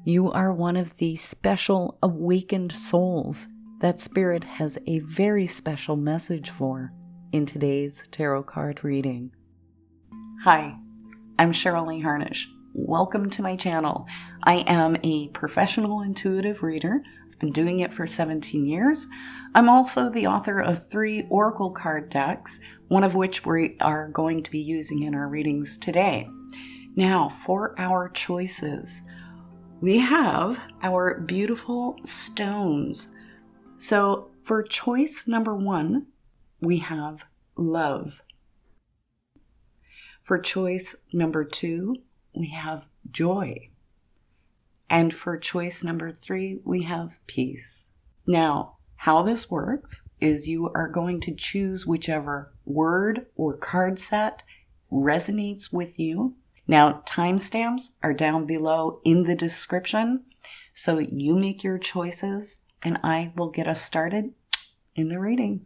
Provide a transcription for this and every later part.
You are one of the special awakened souls that Spirit has a very special message for in today's tarot card reading. Hi, I'm Cheryl Harnish. Welcome to my channel. I am a professional intuitive reader. I've been doing it for 17 years. I'm also the author of 3 oracle card decks, one of which we are going to be using in our readings today. Now, for our choices, we have our beautiful stones. So for choice number 1, we have love. For choice number 2, we have joy. And for choice number 3, we have peace. Now, how this works is you are going to choose whichever word or card set resonates with you. Now, timestamps are down below in the description, so you make your choices and I will get us started in the reading.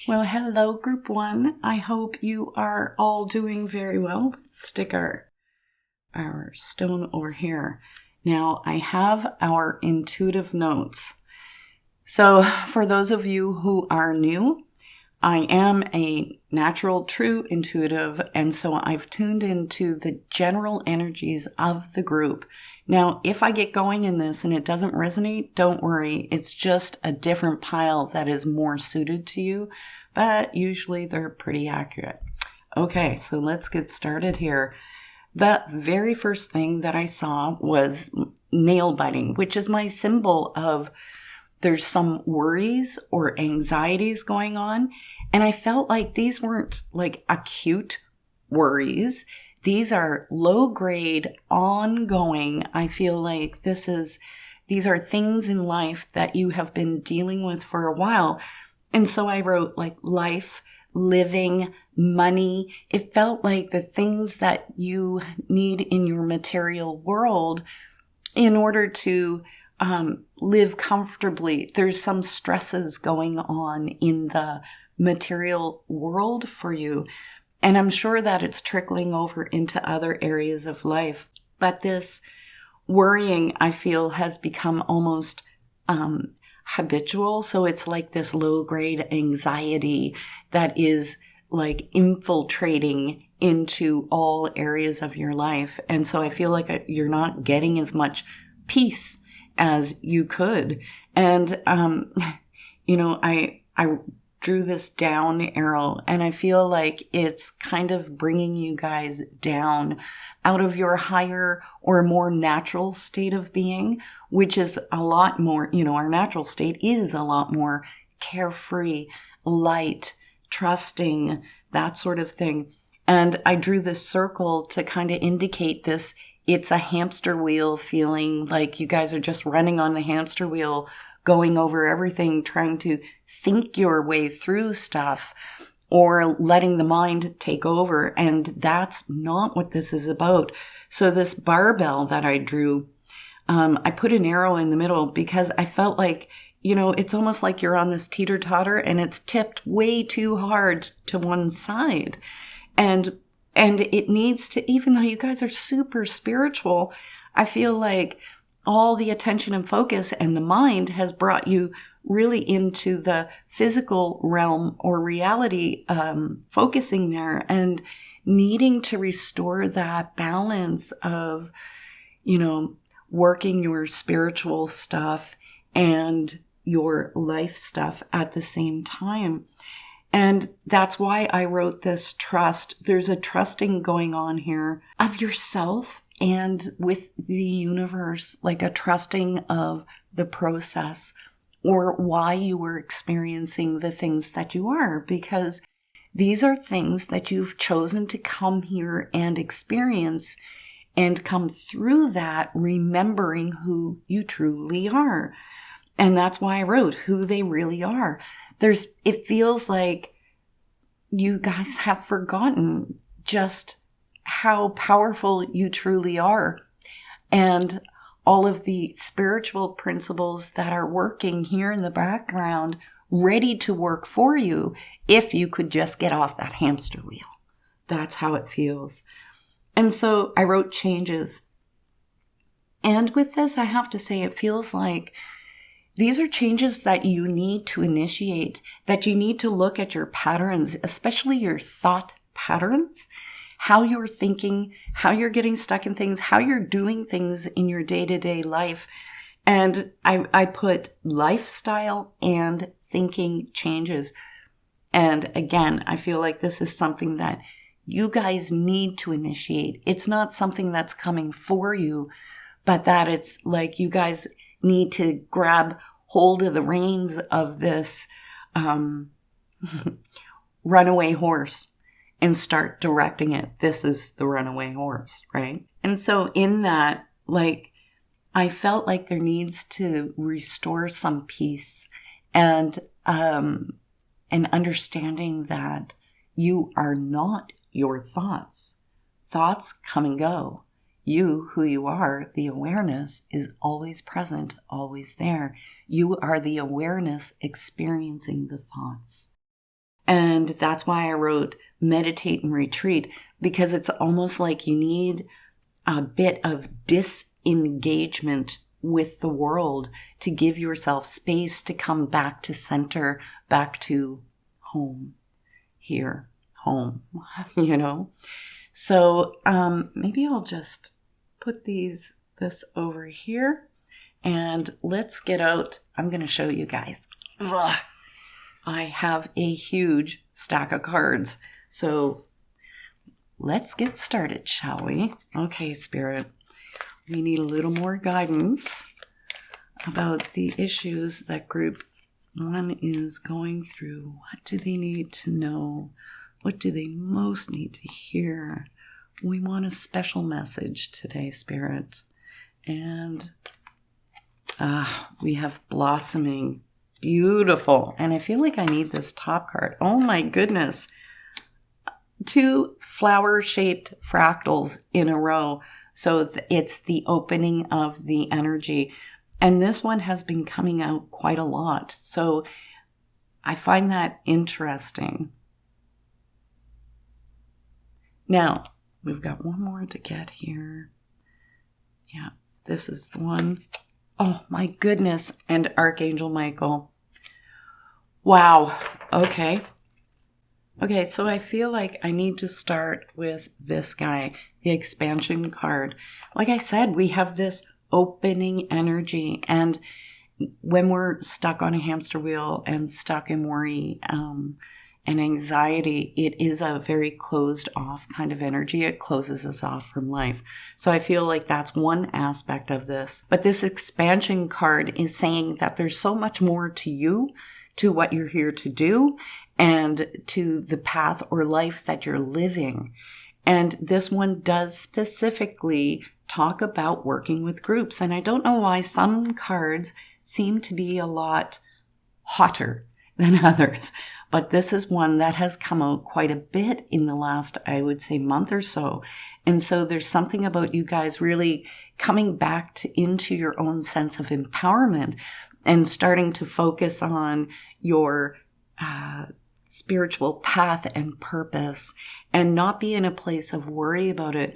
Well, hello, group 1. I hope you are all doing very well. Let's stick our stone over here. Now, I have our intuitive notes. So, for those of you who are new, I am a natural, true intuitive, and so I've tuned into the general energies of the group. Now, if I get going in this and it doesn't resonate, don't worry. It's just a different pile that is more suited to you, but usually they're pretty accurate. Okay, so let's get started here. The very first thing that I saw was nail biting, which is my symbol of there's some worries or anxieties going on. And I felt like these weren't like acute worries. These are low grade, ongoing. I feel like these are things in life that you have been dealing with for a while. And so I wrote like life, living, money. It felt like the things that you need in your material world in order to live comfortably. There's some stresses going on in the material world for you. And I'm sure that it's trickling over into other areas of life. But this worrying, I feel, has become almost habitual. So it's like this low-grade anxiety that is like infiltrating into all areas of your life. And so I feel like you're not getting as much peace as you could. And, I drew this down arrow and I feel like it's kind of bringing you guys down out of your higher or more natural state of being, which is a lot more, our natural state is a lot more carefree, light, trusting, that sort of thing. And I drew this circle to kind of indicate this. It's a hamster wheel feeling, like you guys are just running on the hamster wheel, going over everything, trying to think your way through stuff or letting the mind take over. And that's not what this is about. So this barbell that I drew, I put an arrow in the middle because I felt like, it's almost like you're on this teeter-totter and it's tipped way too hard to one side. And it needs to, even though you guys are super spiritual, I feel like all the attention and focus and the mind has brought you really into the physical realm or reality, focusing there and needing to restore that balance of, working your spiritual stuff and your life stuff at the same time. And that's why I wrote this trust. There's a trusting going on here of yourself and with the universe, like a trusting of the process or why you were experiencing the things that you are, because these are things that you've chosen to come here and experience and come through that remembering who you truly are. And that's why I wrote who they really are. It feels like you guys have forgotten just how powerful you truly are and all of the spiritual principles that are working here in the background, ready to work for you if you could just get off that hamster wheel. That's how it feels. And so I wrote changes. And with this, I have to say, it feels like these are changes that you need to initiate, that you need to look at your patterns, especially your thought patterns, how you're thinking, how you're getting stuck in things, how you're doing things in your day-to-day life. And I put lifestyle and thinking changes. And again, I feel like this is something that you guys need to initiate. It's not something that's coming for you, but that it's like you guys need to grab hold of the reins of this runaway horse and start directing it. This is the runaway horse, right? And so in that, like, I felt like there needs to restore some peace and an understanding that you are not your thoughts. Thoughts come and go. You, who you are, the awareness is always present, always there. You are the awareness experiencing the thoughts. And that's why I wrote meditate and retreat, because it's almost like you need a bit of disengagement with the world to give yourself space to come back to center, back to home, here, home, you know? So maybe I'll just put this over here and let's get out. I'm going to show you guys. Ugh. I have a huge stack of cards. So let's get started, shall we? Okay, Spirit, we need a little more guidance about the issues that group 1 is going through. What do they need to know? What do they most need to hear? We want a special message today, Spirit. And we have blossoming. Beautiful. And I feel like I need this top card. Oh my goodness. 2 flower-shaped fractals in a row. So it's the opening of the energy. And this one has been coming out quite a lot. So I find that interesting. Now, we've got one more to get here. Yeah, this is the one. Oh my goodness. And Archangel Michael. Wow. Okay. Okay, so I feel like I need to start with this guy, the expansion card. Like I said, we have this opening energy. And when we're stuck on a hamster wheel and stuck in worry and anxiety, it is a very closed off kind of energy. It closes us off from life. So I feel like that's one aspect of this. But this expansion card is saying that there's so much more to you, to what you're here to do, and to the path or life that you're living. And this one does specifically talk about working with groups. And I don't know why some cards seem to be a lot hotter than others. But this is one that has come out quite a bit in the last, I would say, month or so. And so there's something about you guys really coming back into your own sense of empowerment and starting to focus on your spiritual path and purpose and not be in a place of worry about it.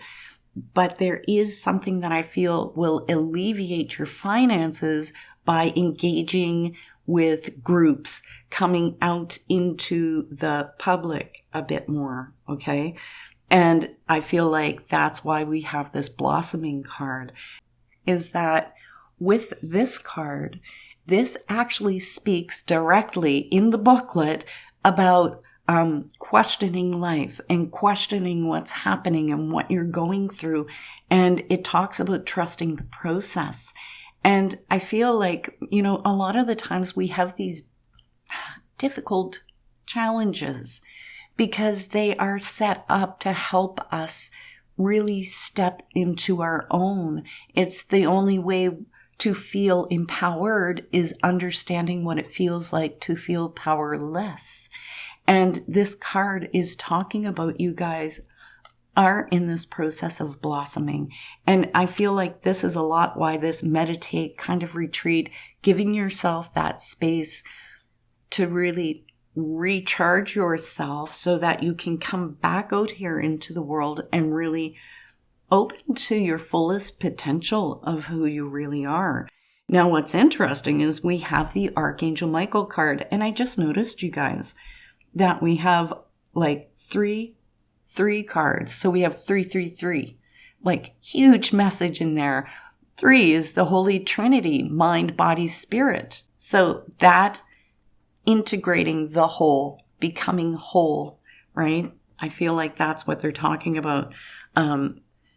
But there is something that I feel will alleviate your finances by engaging with groups, coming out into the public a bit more, okay? And I feel like that's why we have this blossoming card, is that with this card, this actually speaks directly in the booklet about questioning life and questioning what's happening and what you're going through. And it talks about trusting the process. And I feel like, you know, a lot of the times we have these difficult challenges because they are set up to help us really step into our own. It's the only way to feel empowered is understanding what it feels like to feel powerless. And this card is talking about you guys are in this process of blossoming. And I feel like this is a lot why this meditate kind of retreat, giving yourself that space to really recharge yourself so that you can come back out here into the world and really open to your fullest potential of who you really are. Now, what's interesting is we have the Archangel Michael card, and I just noticed, you guys, that we have like three cards. So we have 333, like huge message in there. 3 is the Holy Trinity, mind, body, spirit. So that integrating the whole, becoming whole, right? I feel like that's what they're talking about.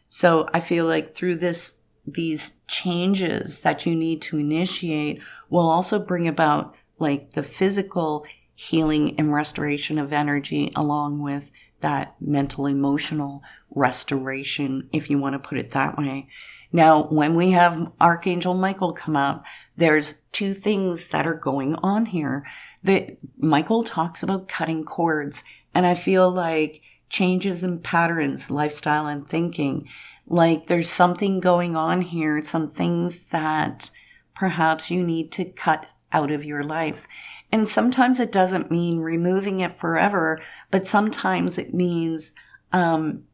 So I feel like through these changes that you need to initiate will also bring about like the physical healing and restoration of energy, along with that mental, emotional restoration, if you want to put it that way. Now, when we have Archangel Michael come up, there's 2 things that are going on here. Michael talks about cutting cords, and I feel like changes in patterns, lifestyle, and thinking. Like there's something going on here, some things that perhaps you need to cut out of your life. And sometimes it doesn't mean removing it forever, but sometimes it means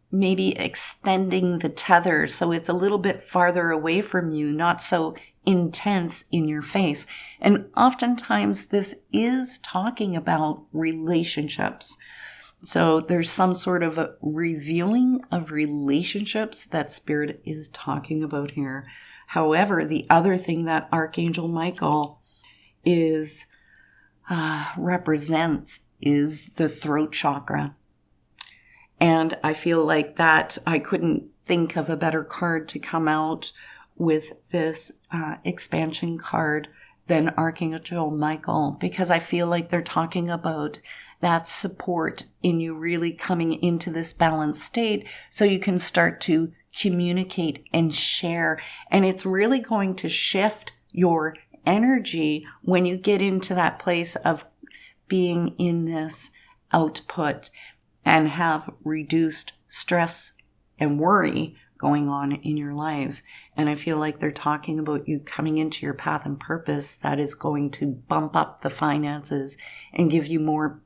maybe extending the tether so it's a little bit farther away from you, not so intense in your face. And oftentimes this is talking about relationships. So there's some sort of a revealing of relationships that Spirit is talking about here. However, the other thing that Archangel Michael is represents is the throat chakra. And I feel like that I couldn't think of a better card to come out with this expansion card than Archangel Michael, because I feel like they're talking about that support in you really coming into this balanced state so you can start to communicate and share. And it's really going to shift your energy when you get into that place of being in this output and have reduced stress and worry going on in your life. And I feel like they're talking about you coming into your path and purpose that is going to bump up the finances and give you more,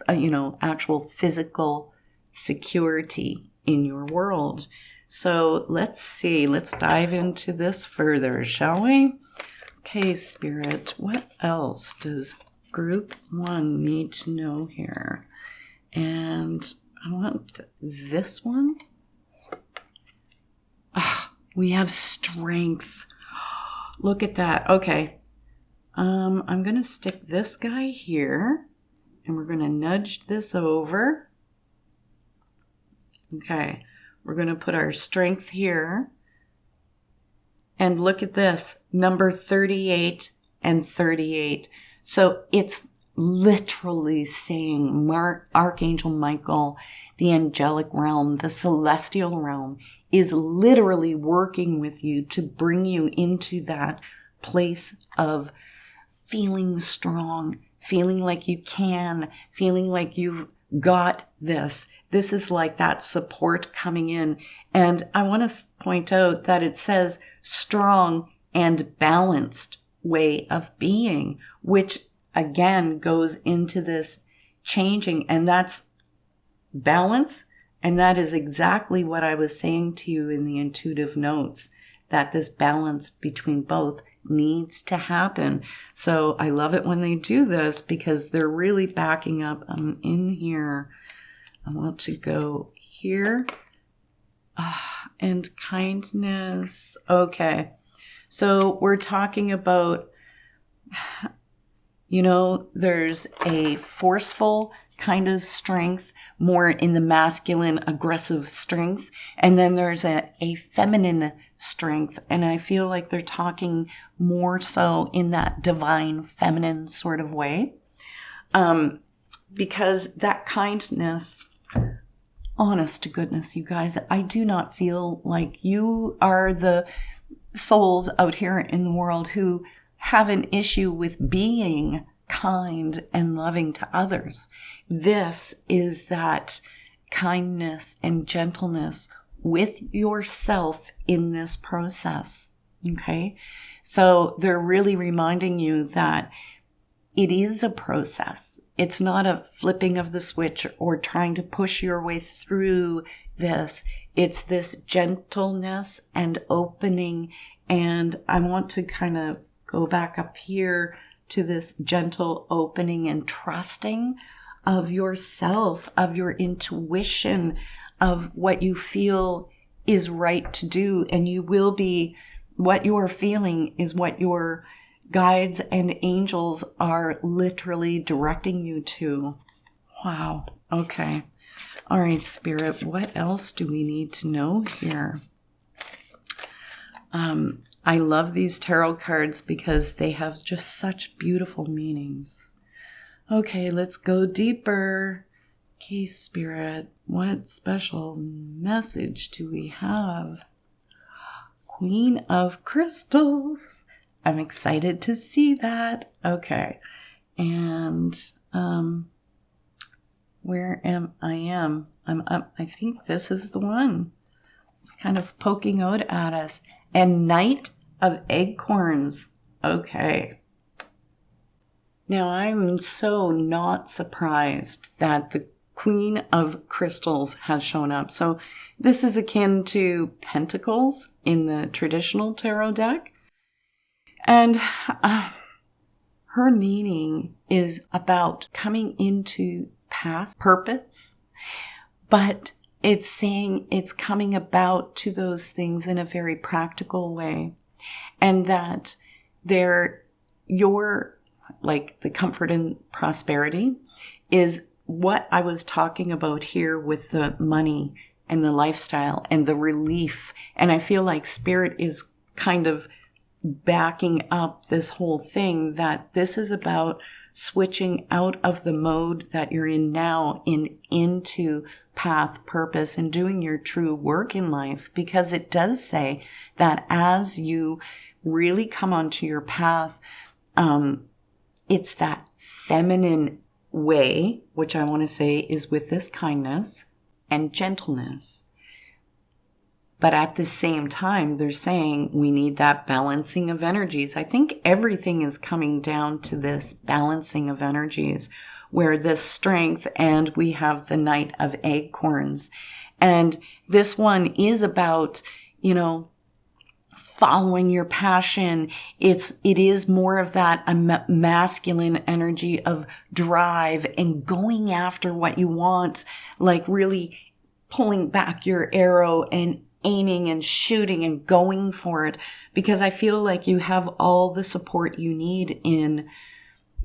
actual physical security in your world. So let's see, let's dive into this further, shall we? Okay, Spirit, what else does Group 1 need to know here? And I want this one. We have strength. Look at that. Okay. I'm going to stick this guy here, and we're going to nudge this over. Okay. We're going to put our strength here. And look at this, number 38 and 38. So it's literally saying Archangel Michael, the angelic realm, the celestial realm, is literally working with you to bring you into that place of feeling strong, feeling like you can, feeling like you've got this. This is like that support coming in. And I want to point out that it says strong and balanced way of being, which again goes into this changing, and that's balance. And that is exactly what I was saying to you in the intuitive notes, that this balance between both needs to happen. So I love it when they do this because they're really backing up. I'm in here. I want to go here. And kindness. Okay. So we're talking about, there's a forceful kind of strength, more in the masculine, aggressive strength. And then there's a feminine strength. And I feel like they're talking more so in that divine feminine sort of way. Because that kindness, honest to goodness, you guys, I do not feel like you are the souls out here in the world who have an issue with being kind and loving to others. This is that kindness and gentleness with yourself in this process. Okay? So they're really reminding you that it is a process. It's not a flipping of the switch or trying to push your way through this. It's this gentleness and opening. And I want to kind of go back up here to this gentle opening and trusting of yourself, of your intuition, of what you feel is right to do. And you will be, what you are feeling is what your guides and angels are literally directing you to. Wow. Okay. All right, Spirit, what else do we need to know here? I love these tarot cards because they have just such beautiful meanings. Okay, let's go deeper. Okay, Spirit, what special message do we have? Queen of Crystals. I'm excited to see that. Okay, and where am I? I'm up. I think this is the one. It's kind of poking out at us. And Knight of Acorns. Okay. Now, I'm so not surprised that the Queen of Crystals has shown up. So this is akin to Pentacles in the traditional tarot deck. And her meaning is about coming into path, purpose, but it's saying it's coming about to those things in a very practical way. And that like the comfort and prosperity is what I was talking about here with the money and the lifestyle and the relief. And I feel like Spirit is kind of backing up this whole thing, that this is about switching out of the mode that you're in now into path, purpose, and doing your true work in life. Because it does say that as you really come onto your path, it's that feminine way, which I want to say is with this kindness and gentleness. But at the same time, they're saying we need that balancing of energies. I think everything is coming down to this balancing of energies, where this strength, and we have the Knight of Acorns. And this one is about, following your passion. It is more of that masculine energy of drive and going after what you want, like really pulling back your arrow and aiming and shooting and going for it, because I feel like you have all the support you need in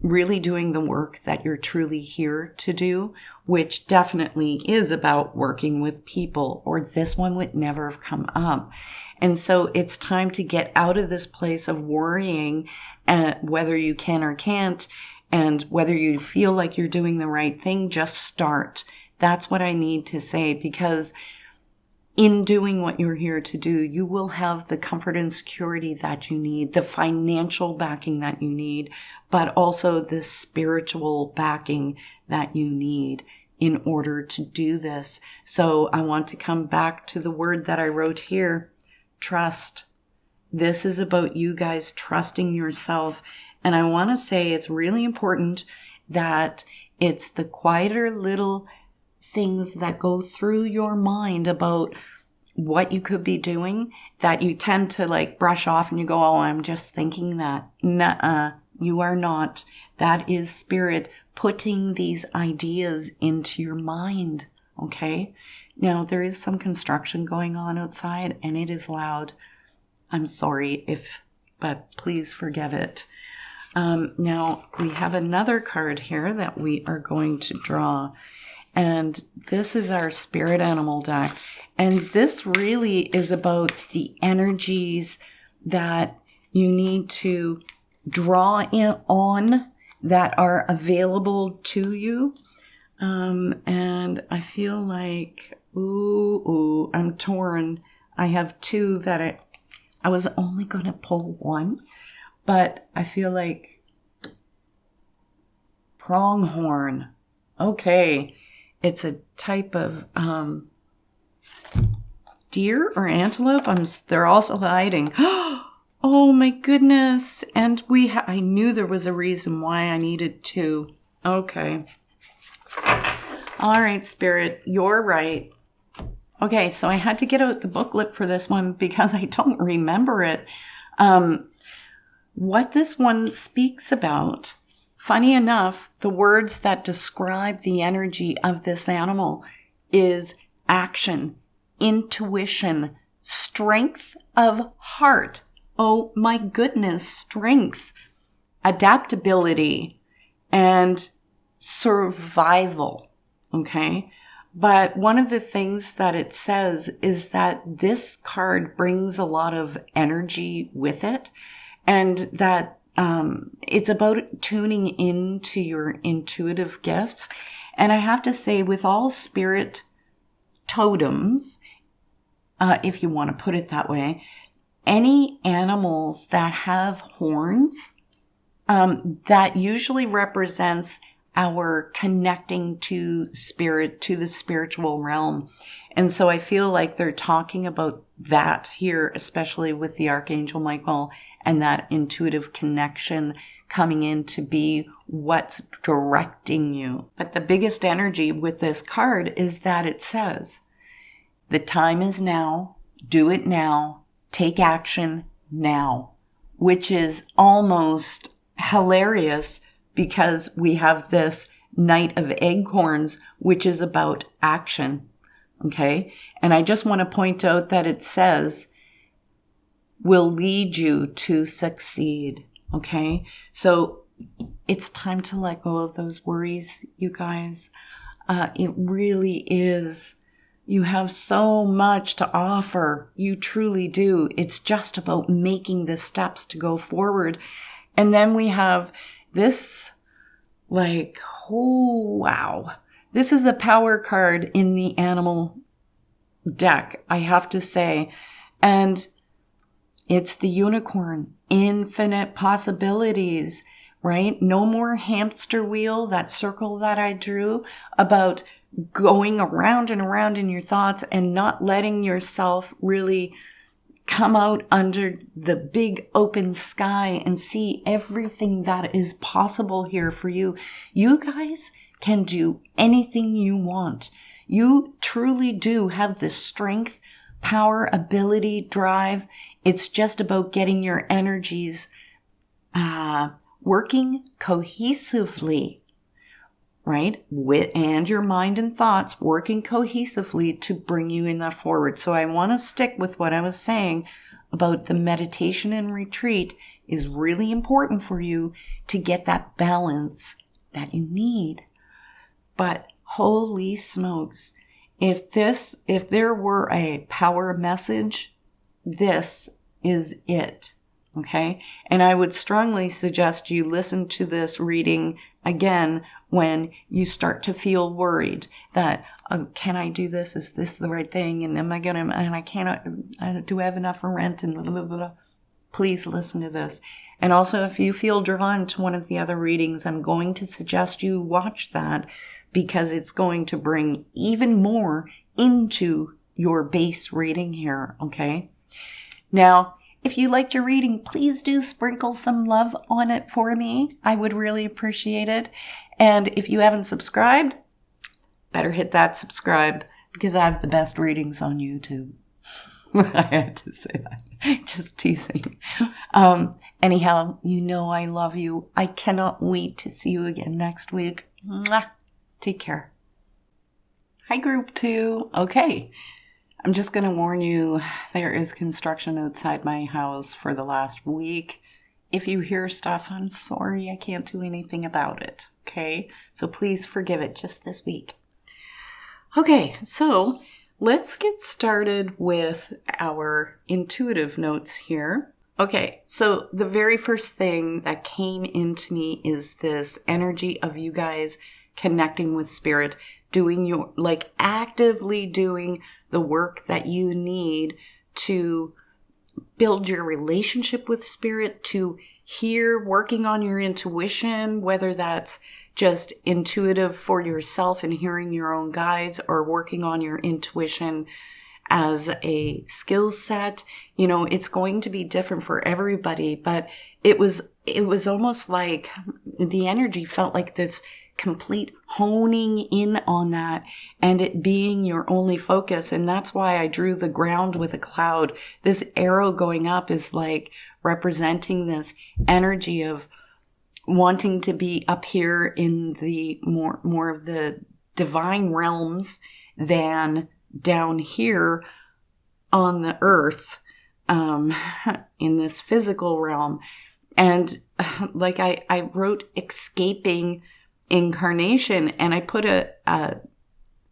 really doing the work that you're truly here to do, which definitely is about working with people, or this one would never have come up. And so it's time to get out of this place of worrying whether you can or can't, and whether you feel like you're doing the right thing. Just start. That's what I need to say, because in doing what you're here to do, you will have the comfort and security that you need, the financial backing that you need, but also the spiritual backing that you need in order to do this. So I want to come back to the word that I wrote here, trust. This is about you guys trusting yourself. And I want to say it's really important that it's the quieter little things that go through your mind about what you could be doing that you tend to like brush off, and you go, oh, I'm just thinking that. Nuh-uh, you are not. That is Spirit putting these ideas into your mind. Okay. Now there is some construction going on outside and it is loud. I'm sorry but please forgive it. Now we have another card here that we are going to draw. And this is our spirit animal deck. And this really is about the energies that you need to draw in on that are available to you. And I feel like, I'm torn. I have two that I was only going to pull one, but I feel like pronghorn. Okay. It's a type of deer or antelope. They're also hiding. Oh my goodness. And I knew there was a reason why I needed two. Okay. All right, Spirit, you're right. Okay, so I had to get out the booklet for this one because I don't remember it. What this one speaks about, funny enough, the words that describe the energy of this animal is action, intuition, strength of heart. Oh my goodness, strength, adaptability, and survival. Okay? But one of the things that it says is that this card brings a lot of energy with it, and that it's about tuning into your intuitive gifts. And I have to say, with all spirit totems, if you want to put it that way, any animals that have horns, that usually represents our connecting to spirit, to the spiritual realm. And so I feel like they're talking about that here, especially with the Archangel Michael and that intuitive connection coming in to be what's directing you. But the biggest energy with this card is that it says, the time is now, do it now, take action now, which is almost hilarious because we have this Knight of Acorns, which is about action. Okay? And I just want to point out that it says, will lead you to succeed. Okay? So it's time to let go of those worries, you guys. It really is. You have so much to offer. You truly do. It's just about making the steps to go forward. And then we have this, like, oh, wow. This is a power card in the animal deck, I have to say. And it's the unicorn, infinite possibilities, right? No more hamster wheel, that circle that I drew about going around and around in your thoughts and not letting yourself really come out under the big open sky and see everything that is possible here for you. You guys can do anything you want. You truly do have the strength, power, ability, drive. It's just about getting your energies working cohesively, right? And your mind and thoughts working cohesively to bring you in that forward. So I want to stick with what I was saying about the meditation and retreat is really important for you to get that balance that you need. But holy smokes, if there were a power message, this is it. Okay? And I would strongly suggest you listen to this reading again when you start to feel worried that, can I do this? Is this the right thing? And am I going to, and I cannot, do I have enough for rent? And blah, blah, blah, blah. Please listen to this. And also, if you feel drawn to one of the other readings, I'm going to suggest you watch that because it's going to bring even more into your base reading here. Okay? Now, if you liked your reading, please do sprinkle some love on it for me. I would really appreciate it. And if you haven't subscribed, better hit that subscribe because I have the best readings on YouTube. I had to say that. Just teasing. Anyhow, you know I love you. I cannot wait to see you again next week. Mwah. Take care. Hi, Group 2. Okay. I'm just going to warn you, there is construction outside my house for the last week. If you hear stuff, I'm sorry, I can't do anything about it, okay? So please forgive it just this week. Okay, so let's get started with our intuitive notes here. Okay, so the very first thing that came into me is this energy of you guys connecting with spirit, doing your, like actively doing the work that you need to build your relationship with spirit, to hear, working on your intuition, whether that's just intuitive for yourself and hearing your own guides or working on your intuition as a skill set. You know, it's going to be different for everybody, but it was almost like the energy felt like this complete honing in on that and it being your only focus. And that's why I drew the ground with a cloud. This arrow going up is like representing this energy of wanting to be up here in the more of the divine realms than down here on the earth, in this physical realm. And like I wrote escaping incarnation, and I put a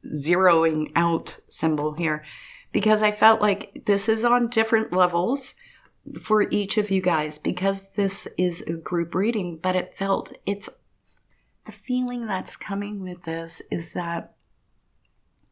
zeroing out symbol here because I felt like this is on different levels for each of you guys, because this is a group reading, but it's the feeling that's coming with this is that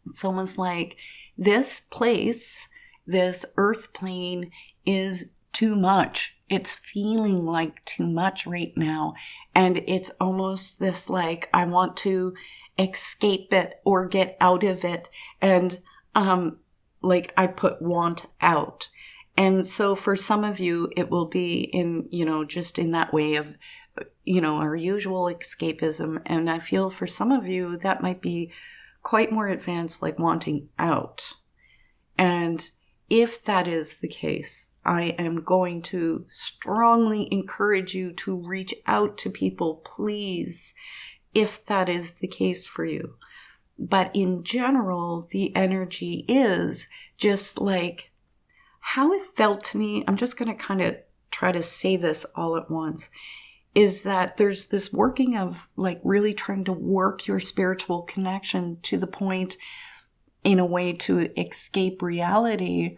it's almost like this place, this earth plane is too much. It's feeling like too much right now. And it's almost this like, I want to escape it or get out of it. And like I put want out. And so for some of you, it will be in, just in that way of, our usual escapism. And I feel for some of you, that might be quite more advanced, like wanting out. And if that is the case, I am going to strongly encourage you to reach out to people, please, if that is the case for you. But in general, the energy is just like how it felt to me. I'm just going to kind of try to say this all at once, is that there's this working of like really trying to work your spiritual connection to the point in a way to escape reality.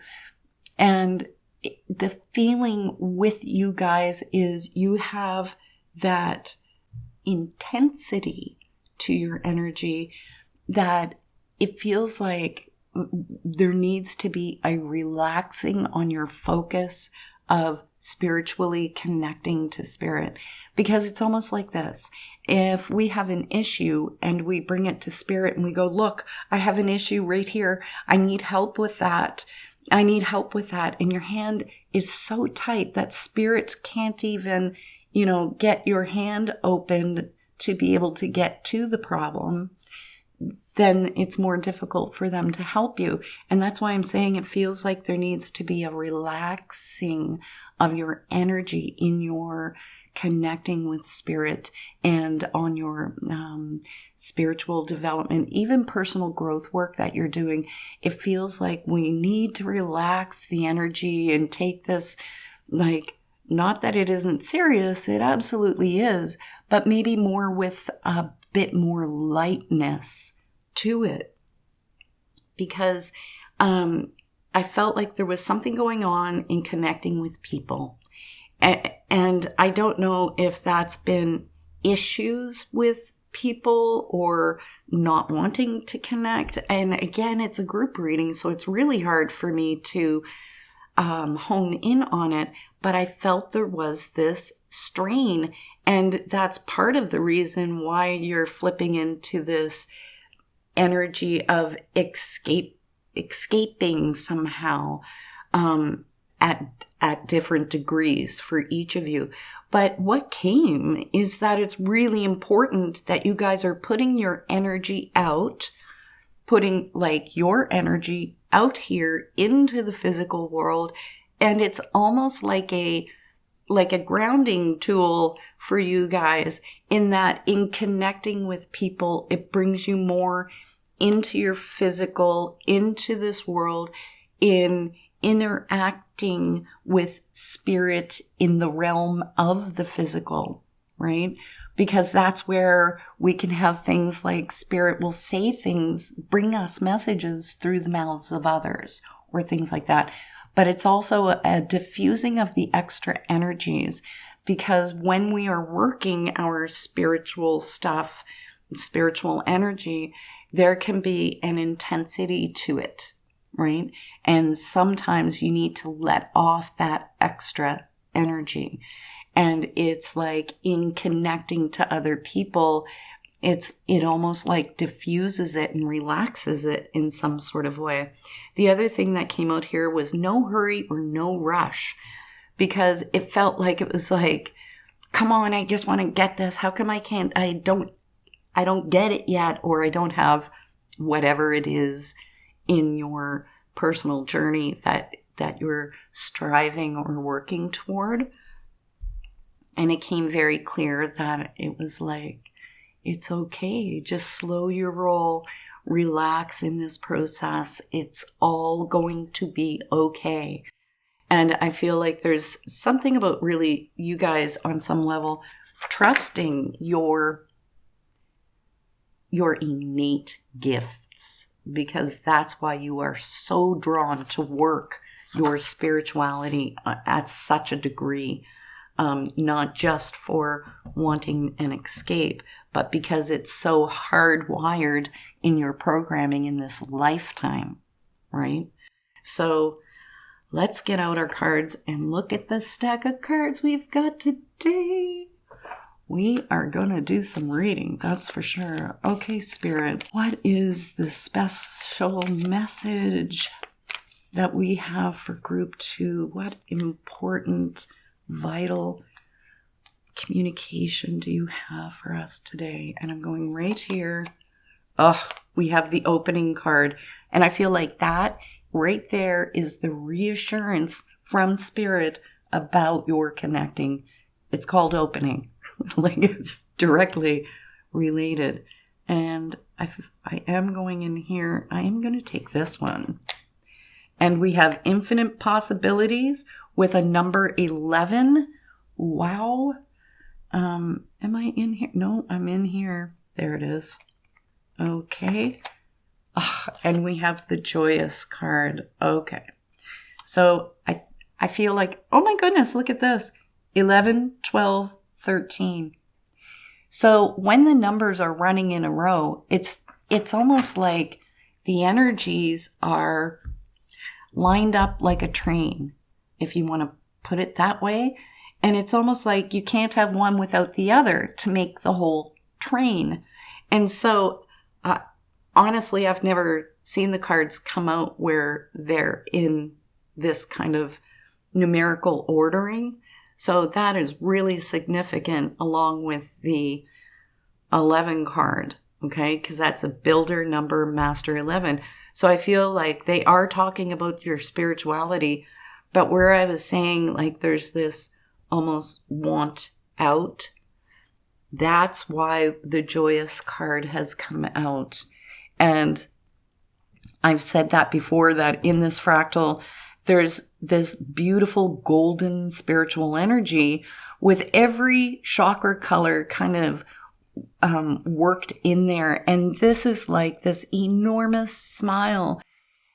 And the feeling with you guys is you have that intensity to your energy that it feels like there needs to be a relaxing on your focus of spiritually connecting to spirit. Because it's almost like this. If we have an issue and we bring it to spirit and we go, look, I have an issue right here. I need help with that. I need help with that. And your hand is so tight that spirit can't even, get your hand opened to be able to get to the problem. Then it's more difficult for them to help you. And that's why I'm saying it feels like there needs to be a relaxing of your energy in your connecting with spirit and on your spiritual development, even personal growth work that you're doing. It feels like we need to relax the energy and take this, like, not that it isn't serious, it absolutely is, but maybe more with a bit more lightness to it. Because I felt like there was something going on in connecting with people. And I don't know if that's been issues with people or not wanting to connect. And again, it's a group reading, so it's really hard for me to hone in on it. But I felt there was this strain. And that's part of the reason why you're flipping into this energy of escaping somehow at different degrees for each of you. But what came is that it's really important that you guys are putting your energy out, putting like your energy out here into the physical world. And it's almost like a grounding tool for you guys, in that in connecting with people, it brings you more into your physical, into this world, in interacting with spirit in the realm of the physical, right? Because that's where we can have things like spirit will say things, bring us messages through the mouths of others or things like that. But it's also a diffusing of the extra energies, because when we are working our spiritual stuff, spiritual energy, there can be an intensity to it, right? And sometimes you need to let off that extra energy. And it's like in connecting to other people, it almost like diffuses it and relaxes it in some sort of way. The other thing that came out here was no hurry or no rush, because it felt like it was like, come on, I just want to get this. How come I don't get it yet, or I don't have whatever it is in your personal journey that you're striving or working toward. And it came very clear that it was like, it's okay. Just slow your roll, relax in this process. It's all going to be okay. And I feel like there's something about really you guys on some level trusting your innate gifts, because that's why you are so drawn to work your spirituality at such a degree. Not just for wanting an escape, but because it's so hardwired in your programming in this lifetime, right? So let's get out our cards and look at the stack of cards we've got today. We are going to do some reading, that's for sure. Okay, Spirit, what is the special message that we have for group 2? What important, vital communication do you have for us today? And I'm going right here. We have the opening card. And I feel like that right there is the reassurance from Spirit about your connecting. It's called opening. Like it's directly related. And I am going in here. I am going to take this one. And we have infinite possibilities with a number 11. Wow. Am I in here? No, I'm in here. There it is. Okay. And we have the joyous card. Okay. So I feel like, oh my goodness, look at this. 11, 12, 13. So when the numbers are running in a row, it's almost like the energies are lined up like a train, if you want to put it that way. And it's almost like you can't have one without the other to make the whole train. And so, honestly, I've never seen the cards come out where they're in this kind of numerical ordering. So that is really significant along with the 11 card, okay? Because that's a builder number, master 11. So I feel like they are talking about your spirituality, but where I was saying like there's this almost want out, that's why the joyous card has come out. And I've said that before, that in this fractal, there's this beautiful golden spiritual energy with every chakra color kind of worked in there. And this is like this enormous smile.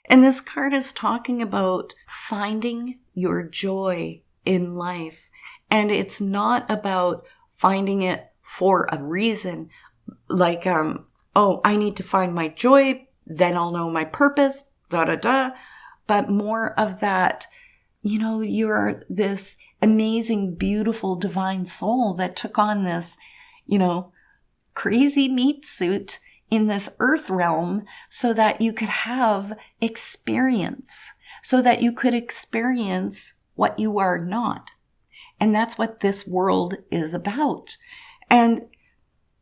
And this card is talking about finding your joy in life. And it's not about finding it for a reason. Like, I need to find my joy, then I'll know my purpose, But more of that, you're this amazing, beautiful, divine soul that took on this, crazy meat suit in this earth realm so that you could have experience, so that you could experience what you are not. And that's what this world is about. And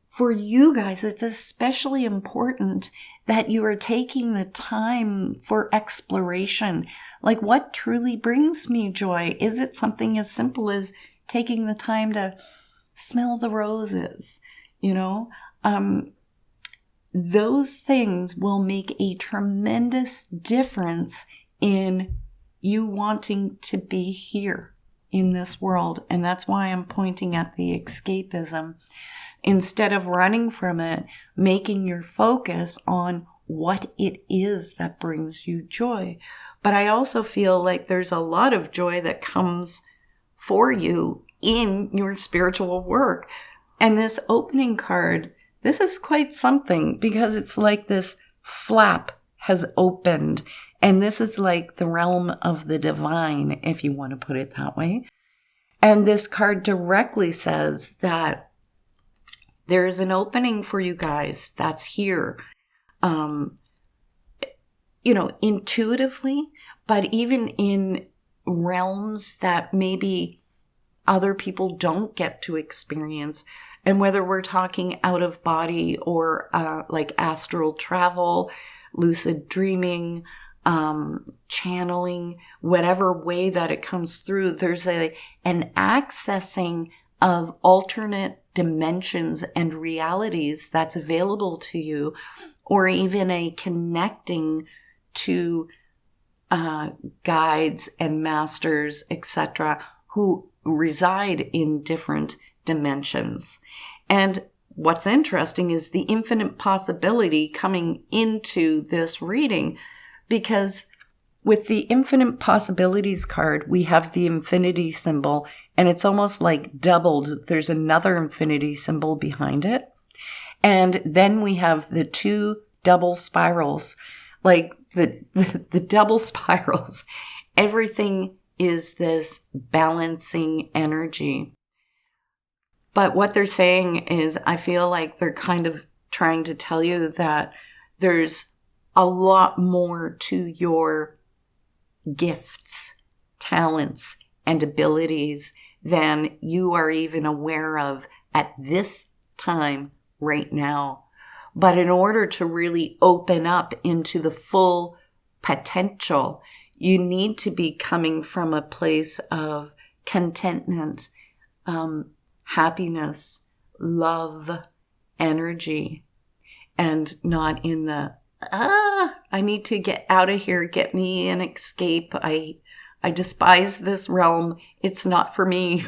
for you guys, it's especially important that you are taking the time for exploration. Like, what truly brings me joy? Is it something as simple as taking the time to smell the roses? Those things will make a tremendous difference in you wanting to be here in this world. And that's why I'm pointing at the escapism. Instead of running from it, making your focus on what it is that brings you joy. But I also feel like there's a lot of joy that comes for you in your spiritual work. And this opening card, this is quite something, because it's like this flap has opened. And this is like the realm of the divine, if you want to put it that way. And this card directly says that there's an opening for you guys that's here, intuitively, but even in realms that maybe other people don't get to experience. And whether we're talking out of body or like astral travel, lucid dreaming, channeling, whatever way that it comes through, there's an accessing of alternate dimensions and realities that's available to you, or even a connecting to guides and masters, etc., who reside in different dimensions. And what's interesting is the infinite possibility coming into this reading, because with the infinite possibilities card, we have the infinity symbol, and it's almost like doubled. There's another infinity symbol behind it. And then we have the two double spirals, like the double spirals. Everything is this balancing energy. But what they're saying is, I feel like they're kind of trying to tell you that there's a lot more to your gifts, talents, and abilities than you are even aware of at this time right now. But in order to really open up into the full potential, you need to be coming from a place of contentment, happiness, love, energy, and not in the, I need to get out of here, get me an escape. I despise this realm. It's not for me.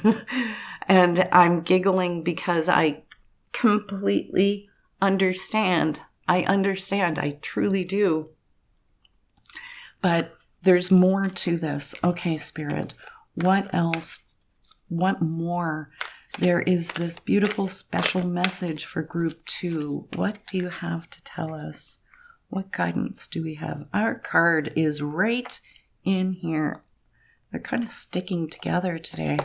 And I'm giggling because I completely understand. I understand. I truly do. But there's more to this. Okay, Spirit, what else? What more? There is this beautiful special message for group 2. What do you have to tell us? What guidance do we have? Our card is right in here. They're kind of sticking together today.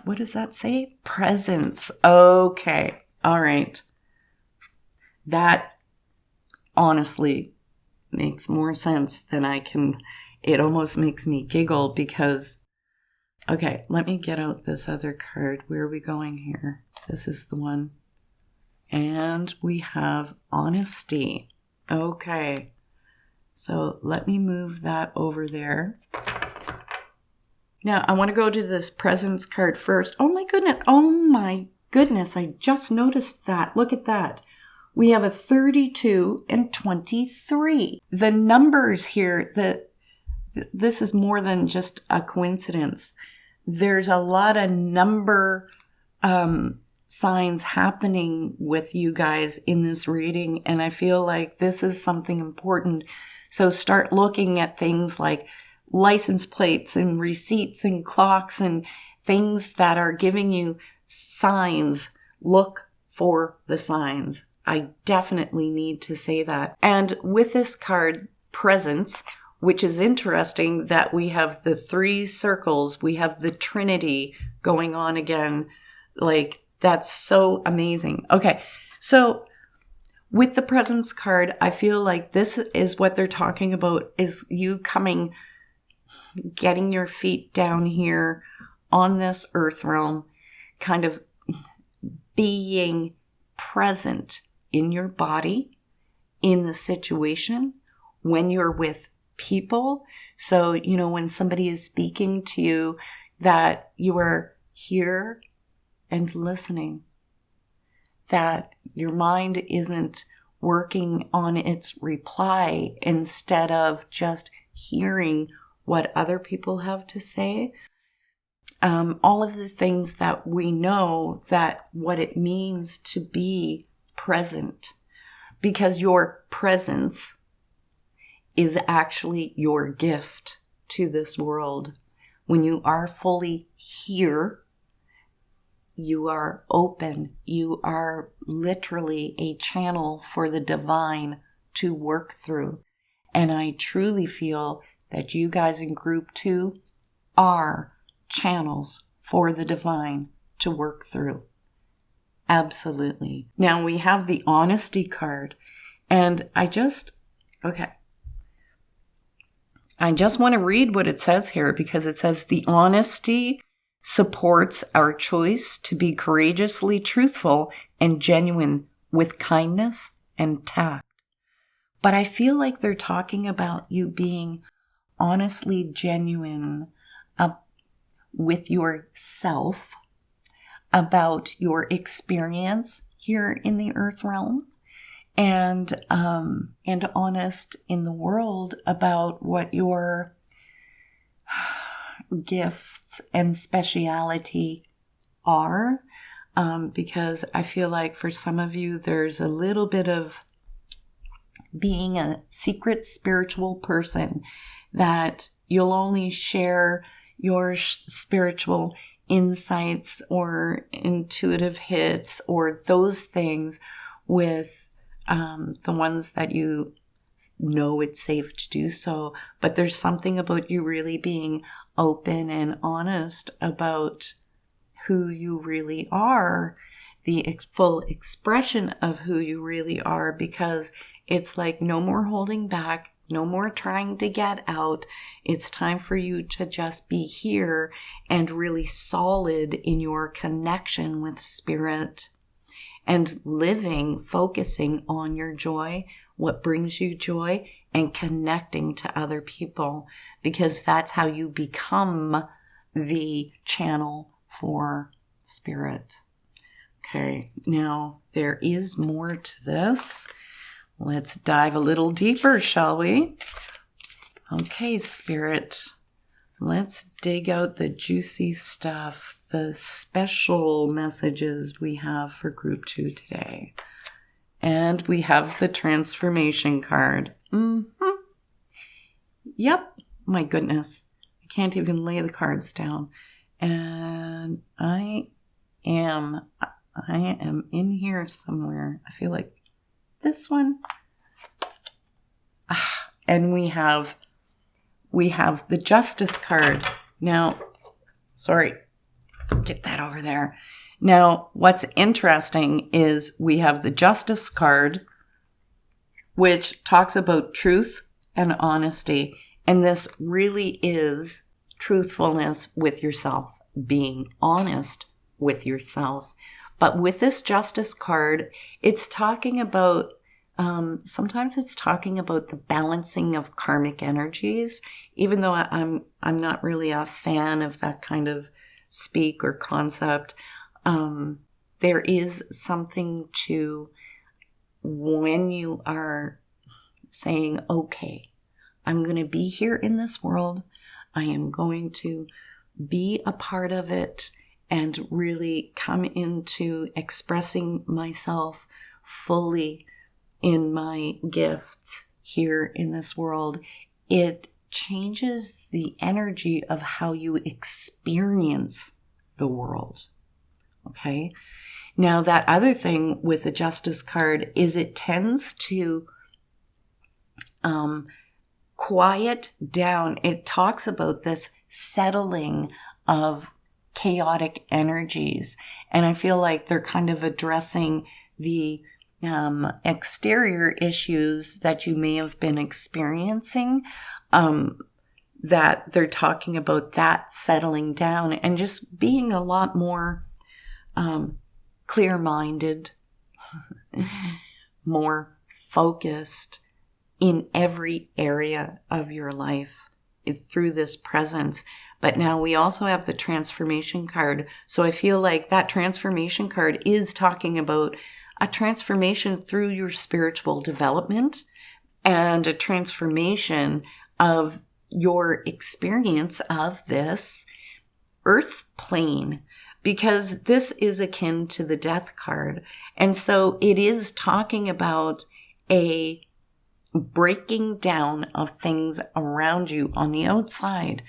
What does that say? Presence. Okay. All right. That honestly makes more sense than I can. It almost makes me giggle because, okay, let me get out this other card. Where are we going here? This is the one. And we have honesty. Okay. So let me move that over there. Now, I want to go to this presence card first. Oh my goodness. Oh my goodness. I just noticed that. Look at that. We have a 32 and 23. The numbers here, this is more than just a coincidence. There's a lot of number signs happening with you guys in this reading, and I feel like this is something important. So start looking at things like license plates and receipts and clocks and things that are giving you signs. Look for the signs. I definitely need to say that. And with this card, presence, which is interesting that we have the 3 circles, we have the Trinity going on again. Like, that's so amazing. Okay, so with the presence card, I feel like this is what they're talking about, is you coming, getting your feet down here on this earth realm, kind of being present in your body, in the situation, when you're with people. So, when somebody is speaking to you, that you are here and listening, that your mind isn't working on its reply instead of just hearing what other people have to say. All of the things that we know, that what it means to be present, because your presence is actually your gift to this world. When you are fully here, you are open. You are literally a channel for the divine to work through. And I truly feel that you guys in group 2 are channels for the divine to work through. Absolutely. Now we have the honesty card, and I just want to read what it says here, because it says the honesty supports our choice to be courageously truthful and genuine with kindness and tact. But I feel like they're talking about you being honestly genuine with yourself about your experience here in the earth realm, and honest in the world about what your gifts and speciality are, because I feel like for some of you there's a little bit of being a secret spiritual person, that you'll only share your spiritual insights or intuitive hits or those things with the ones that you know it's safe to do so. But there's something about you really being open and honest about who you really are, the full expression of who you really are, because it's like no more holding back, no more trying to get out. It's time for you to just be here and really solid in your connection with spirit and living, focusing on your joy, what brings you joy, and connecting to other people, because that's how you become the channel for spirit. Okay, now there is more to this. Let's dive a little deeper, shall we? Okay, Spirit, let's dig out the juicy stuff, the special messages we have for Group 2 today. And we have the transformation card. Yep, my goodness. I can't even lay the cards down. And I am in here somewhere. I feel like this one. And we have the Justice card. Now, sorry, get that over there. Now, what's interesting is we have the Justice card, which talks about truth and honesty. And this really is truthfulness with yourself, being honest with yourself. But with this Justice card, it's talking about, sometimes it's talking about the balancing of karmic energies, even though I'm not really a fan of that kind of speak or concept. There is something to when you are saying, okay, I'm going to be here in this world. I am going to be a part of it and really come into expressing myself fully in my gifts here in this world. It changes the energy of how you experience the world. Okay? Now, that other thing with the Justice card is it tends to quiet down. It talks about this settling of chaotic energies. And I feel like they're kind of addressing the exterior issues that you may have been experiencing, that they're talking about that settling down and just being a lot more clear-minded, more focused in every area of your life through this presence. But now we also have the transformation card. So I feel like that transformation card is talking about a transformation through your spiritual development and a transformation of your experience of this earth plane, because this is akin to the death card. And so it is talking about a breaking down of things around you on the outside.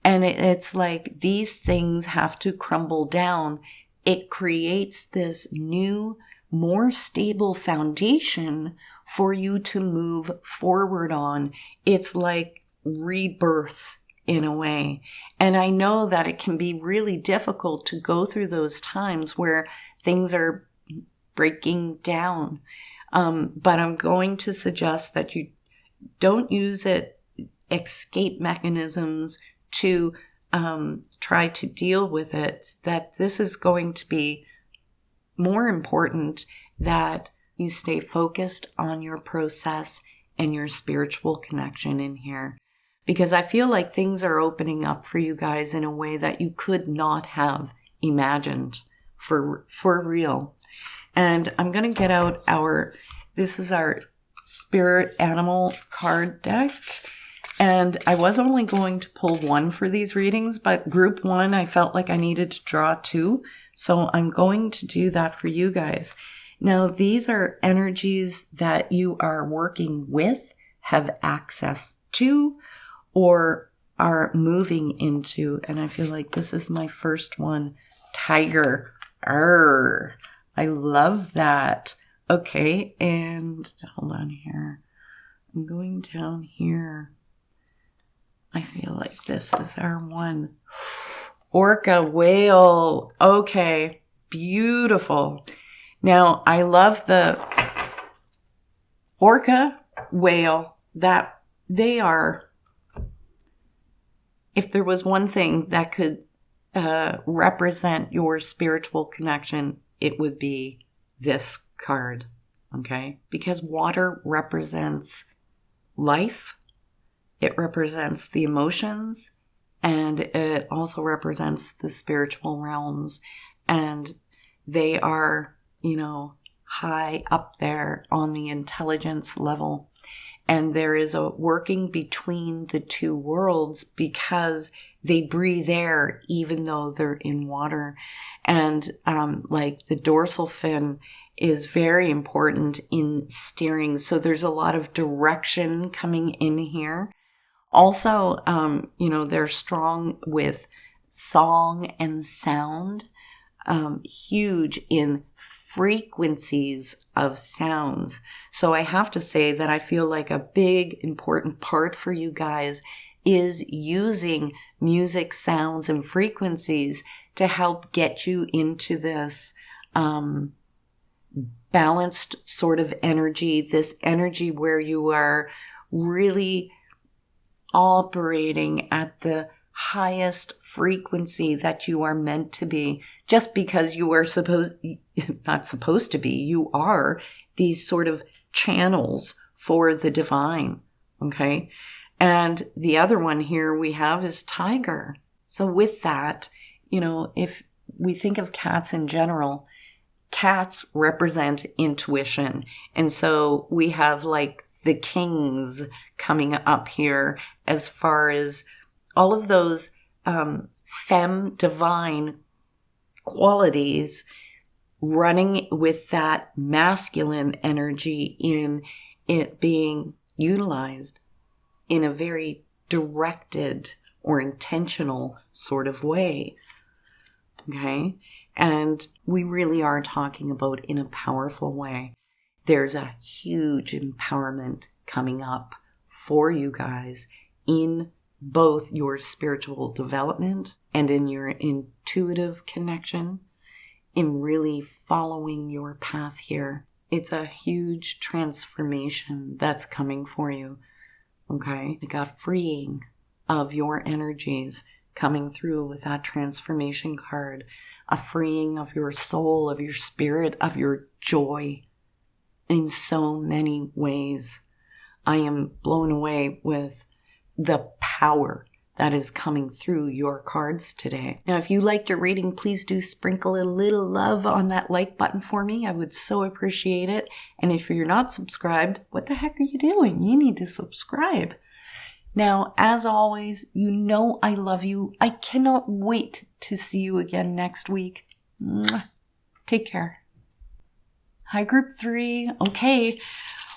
And it's like these things have to crumble down. It creates this new, more stable foundation for you to move forward on. It's like rebirth in a way. And I know that it can be really difficult to go through those times where things are breaking down. But I'm going to suggest that you don't use escape mechanisms to try to deal with it, that this is going to be more important that you stay focused on your process and your spiritual connection in here. Because I feel like things are opening up for you guys in a way that you could not have imagined for real. And I'm going to get out this is our spirit animal card deck. And I was only going to pull one for these readings, but group one, I felt like I needed to draw two. So I'm going to do that for you guys. Now, these are energies that you are working with, have access to, or are moving into. And I feel like this is my first one, Tiger. I love that. Okay, and hold on here. I'm going down here. I feel like this is our one. Orca whale. Okay, beautiful. Now, I love the orca whale that they are, if there was one thing that could represent your spiritual connection, it would be this card, okay? Because water represents life, it represents the emotions, and it also represents the spiritual realms. And they are, high up there on the intelligence level. And there is a working between the two worlds because they breathe air even though they're in water. And like the dorsal fin is very important in steering. So there's a lot of direction coming in here. Also, they're strong with song and sound, huge in frequencies of sounds. So I have to say that I feel like a big, important part for you guys is using music, sounds, and frequencies to help get you into this balanced sort of energy, this energy where you are really operating at the highest frequency that you are meant to be, just because you are not supposed to be, you are these sort of channels for the divine, okay? And the other one here we have is tiger. So with that, if we think of cats in general, cats represent intuition. And so we have like the kings coming up here as far as all of those femme divine qualities running with that masculine energy in it being utilized in a very directed or intentional sort of way. Okay? And we really are talking about in a powerful way. There's a huge empowerment coming up for you guys in both your spiritual development and in your intuitive connection, in really following your path here. It's a huge transformation that's coming for you, okay? Like a freeing of your energies coming through with that transformation card, a freeing of your soul, of your spirit, of your joy in so many ways. I am blown away with the power that is coming through your cards today. Now, if you liked your reading, please do sprinkle a little love on that like button for me. I would so appreciate it. And if you're not subscribed, what the heck are you doing? You need to subscribe. Now, as always, I love you. I cannot wait to see you again next week. Mwah. Take care. Hi, group 3. Okay.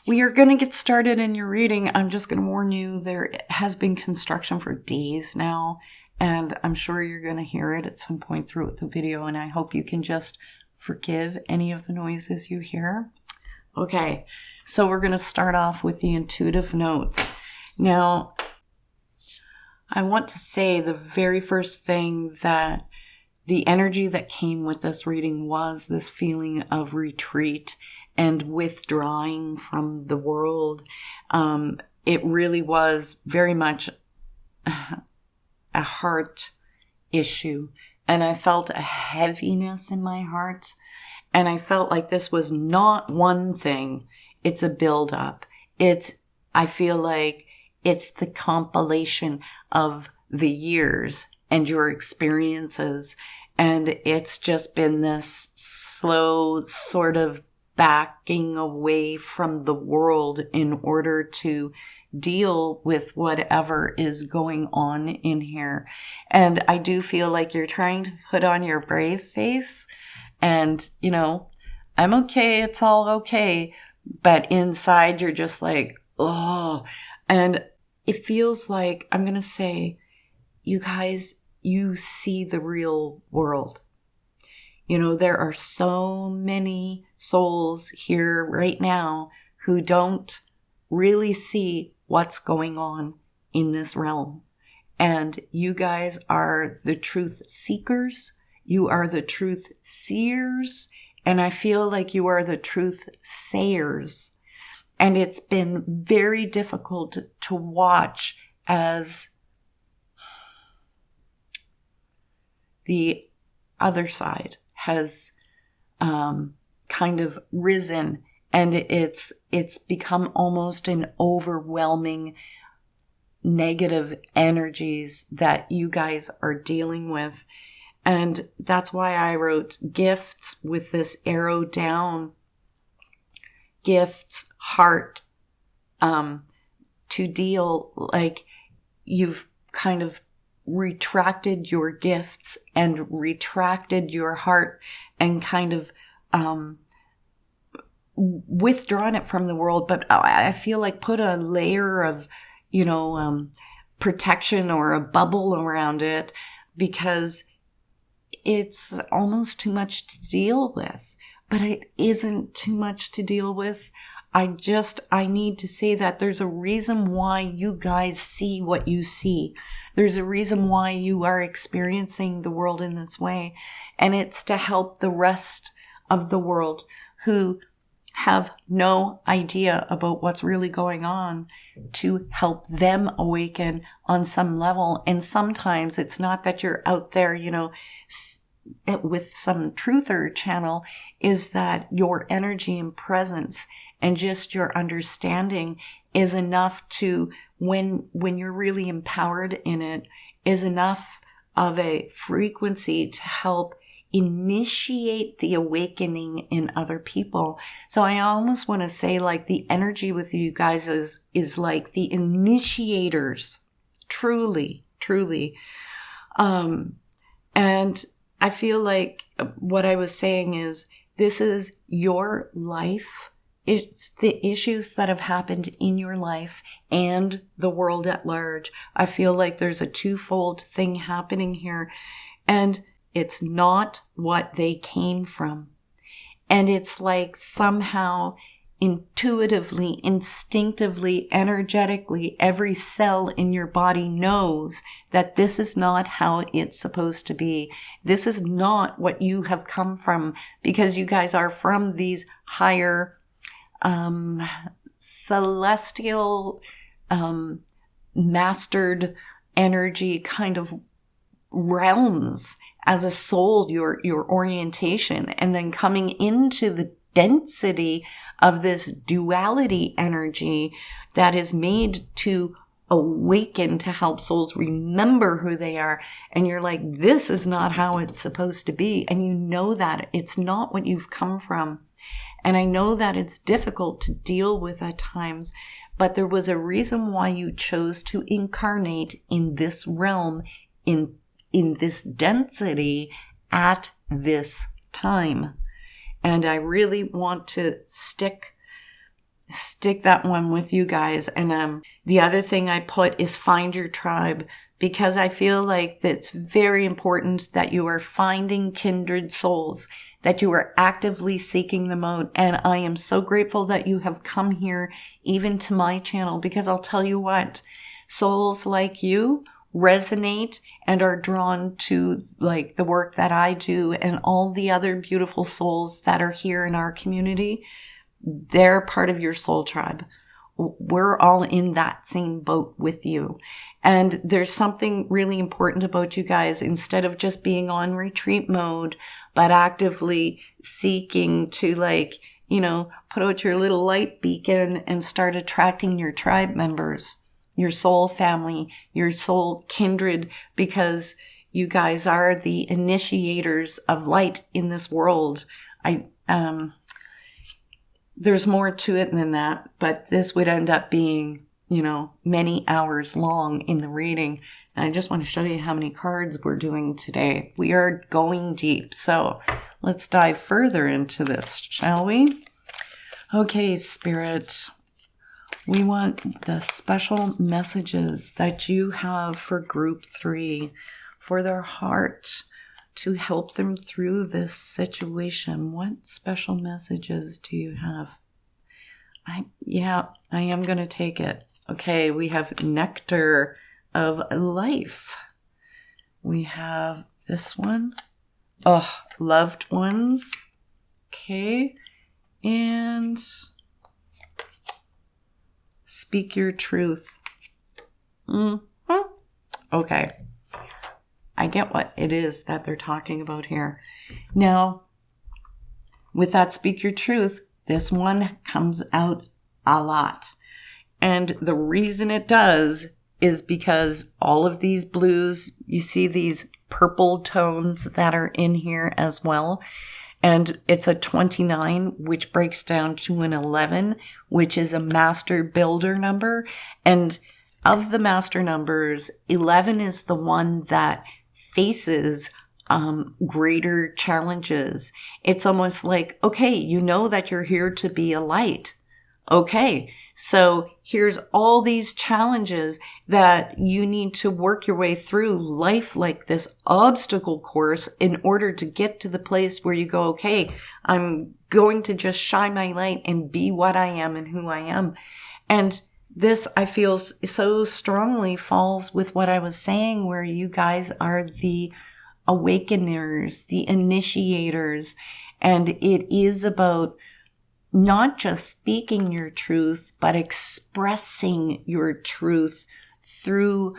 We are going to get started in your reading. I'm just going to warn you, there has been construction for days now, and I'm sure you're going to hear it at some point throughout the video, and I hope you can just forgive any of the noises you hear. Okay, so we're going to start off with the intuitive notes. Now, I want to say the very first thing that the energy that came with this reading was this feeling of retreat and withdrawing from the world. It really was very much a heart issue. And I felt a heaviness in my heart. And I felt like this was not one thing. It's a buildup. I feel like it's the compilation of the years and your experiences. And it's just been this slow sort of backing away from the world in order to deal with whatever is going on in here. And I do feel like you're trying to put on your brave face and, I'm okay, it's all okay. But inside you're just like, oh. And it feels like, I'm going to say, you guys, you see the real world. There are so many souls here right now who don't really see what's going on in this realm. And you guys are the truth seekers. You are the truth seers. And I feel like you are the truth sayers. And it's been very difficult to watch as the other side has kind of risen, and it's become almost an overwhelming negative energies that you guys are dealing with. And that's why I wrote gifts with this arrow down. Gifts, heart, to deal, like you've kind of retracted your gifts and retracted your heart and kind of withdrawn it from the world. But I feel like put a layer of, protection or a bubble around it, because it's almost too much to deal with. But it isn't too much to deal with. I need to say that there's a reason why you guys see what you see. There's a reason why you are experiencing the world in this way. And it's to help the rest of the world who have no idea about what's really going on, to help them awaken on some level. And sometimes it's not that you're out there, with some truther channel, is that your energy and presence and just your understanding is enough to, when you're really empowered in it, is enough of a frequency to help initiate the awakening in other people. So I almost want to say, like, the energy with you guys is like the initiators, truly. And I feel like what I was saying is, this is your life. It's the issues that have happened in your life and the world at large. I feel like there's a twofold thing happening here. And it's not what they came from. And it's like somehow intuitively, instinctively, energetically, every cell in your body knows that this is not how it's supposed to be. This is not what you have come from, because you guys are from these higher celestial mastered energy kind of realms as a soul, your orientation, and then coming into the density of this duality energy that is made to awaken, to help souls remember who they are. And you're like, this is not how it's supposed to be. And you know that it's not what you've come from. And I know that it's difficult to deal with at times, but there was a reason why you chose to incarnate in this realm, in this density at this time. And I really want to stick that one with you guys. And the other thing I put is find your tribe, because I feel like it's very important that you are finding kindred souls, that you are actively seeking them out. And I am so grateful that you have come here, even to my channel, because I'll tell you what, souls like you resonate and are drawn to, like, the work that I do, and all the other beautiful souls that are here in our community. They're part of your soul tribe. We're all in that same boat with you. And there's something really important about you guys. Instead of just being on retreat mode, but actively seeking to put out your little light beacon and start attracting your tribe members, your soul family, your soul kindred, because you guys are the initiators of light in this world. There's more to it than that, but this would end up being, many hours long in the reading. And I just want to show you how many cards we're doing today. We are going deep. So let's dive further into this, shall we? Okay, Spirit, we want the special messages that you have for group 3, for their heart, to help them through this situation. What special messages do you have? I am going to take it. Okay, we have Nectar of Life. We have this one. Loved Ones. Okay. And Speak Your Truth. Okay. I get what it is that they're talking about here. Now, with that Speak Your Truth, this one comes out a lot. And the reason it does is because all of these blues, you see these purple tones that are in here as well. And it's a 29, which breaks down to an 11, which is a master builder number. And of the master numbers, 11 is the one that faces greater challenges. It's almost like, okay, you know that you're here to be a light. Okay, so here's all these challenges that you need to work your way through life, like this obstacle course, in order to get to the place where you go, okay, I'm going to just shine my light and be what I am and who I am. And this, I feel, so strongly falls with what I was saying, where you guys are the awakeners, the initiators, and it is about not just speaking your truth, but expressing your truth through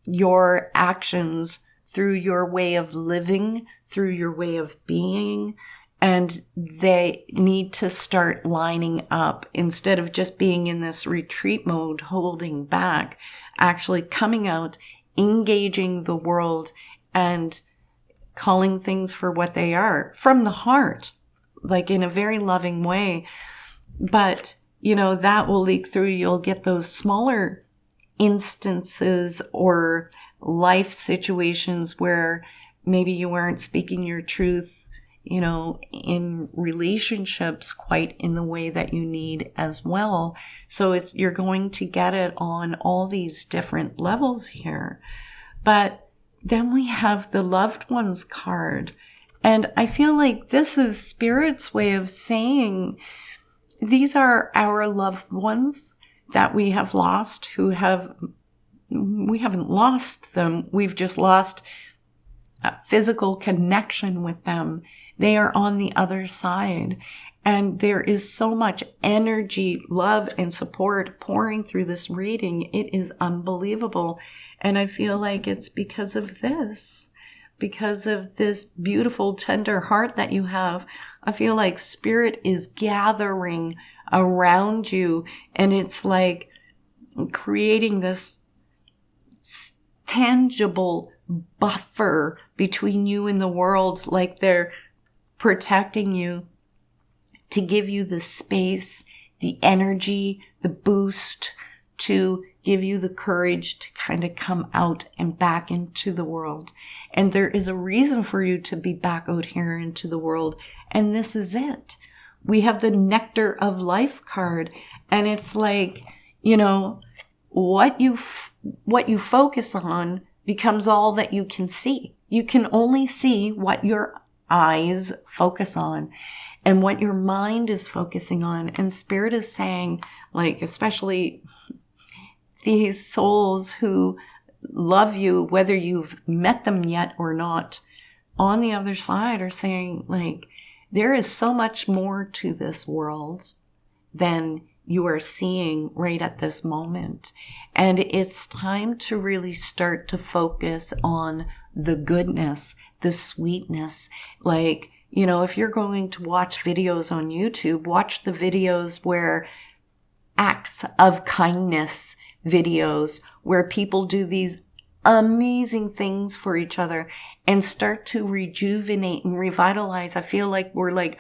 your actions, through your way of living, through your way of being. And they need to start lining up instead of just being in this retreat mode, holding back, actually coming out, engaging the world, and calling things for what they are from the heart, like in a very loving way. But, that will leak through. You'll get those smaller instances or life situations where maybe you weren't speaking your truth, in relationships quite in the way that you need as well. So you're going to get it on all these different levels here. But then we have the Loved Ones card. And I feel like this is Spirit's way of saying these are our loved ones that we have lost, we haven't lost them. We've just lost a physical connection with them. They are on the other side. And there is so much energy, love, and support pouring through this reading. It is unbelievable. And I feel like it's because of this beautiful, tender heart that you have. I feel like Spirit is gathering around you, and it's like creating this tangible buffer between you and the world, like they're protecting you, to give you the space, the energy, the boost, to give you the courage to kind of come out and back into the world. And there is a reason for you to be back out here into the world. And this is it. We have the Nectar of Life card. And it's like, what you focus on becomes all that you can see. You can only see what your eyes focus on and what your mind is focusing on. And Spirit is saying, like, especially these souls who love you, whether you've met them yet or not, on the other side are saying, like, there is so much more to this world than you are seeing right at this moment. And it's time to really start to focus on the goodness, the sweetness. Like, you know, if you're going to watch videos on YouTube, watch the videos where acts of kindness videos where people do these amazing things for each other and start to rejuvenate and revitalize. I feel like we're like,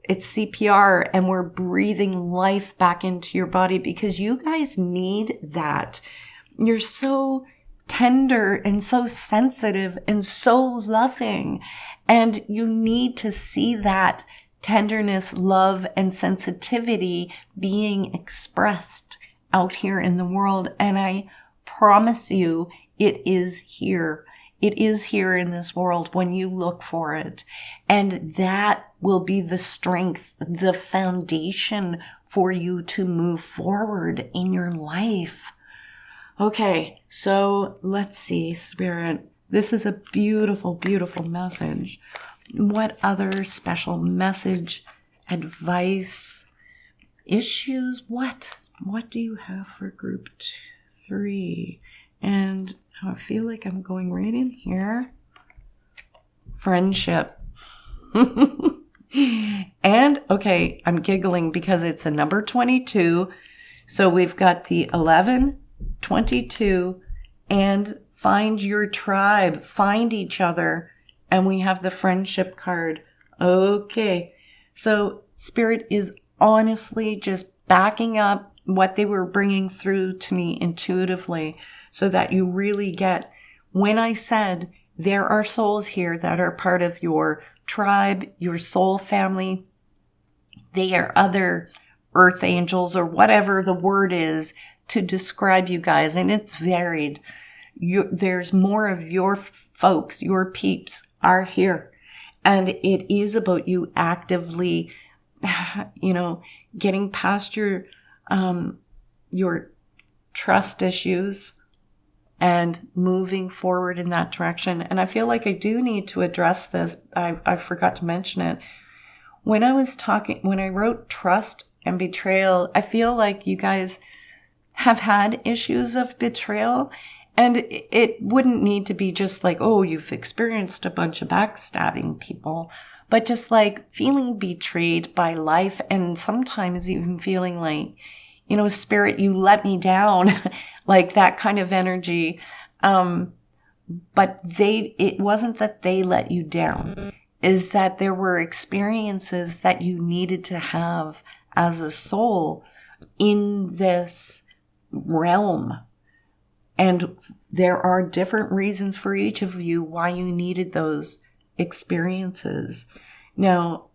it's CPR and we're breathing life back into your body because you guys need that. You're so tender and so sensitive and so loving, and you need to see that tenderness, love, and sensitivity being expressed out here in the world. And I promise you, it is here. It is here in this world when you look for it. And that will be the strength, the foundation for you to move forward in your life. Okay, so let's see, Spirit. This is a beautiful, beautiful message. What other special message, advice, issues? What do you have for group 3? And I feel like I'm going right in here. Friendship. And, okay, I'm giggling because it's a number 22. So we've got the 11, 22, and find your tribe, find each other. And we have the friendship card. Okay. So Spirit is honestly just backing up what they were bringing through to me intuitively so that you really get, when I said there are souls here that are part of your tribe, your soul family, they are other earth angels or whatever the word is to describe you guys. And it's varied. There's more of your folks, your peeps are here. And it is about you actively, you know, getting past your trust issues and moving forward in that direction. And I feel like I do need to address this. I forgot to mention it. When I wrote trust and betrayal, I feel like you guys have had issues of betrayal. And it wouldn't need to be just like, oh, you've experienced a bunch of backstabbing people, but just like feeling betrayed by life and sometimes even feeling like, you know, Spirit, you let me down, like that kind of energy. But it wasn't that they let you down, is that there were experiences that you needed to have as a soul in this realm. And there are different reasons for each of you why you needed those experiences. Now,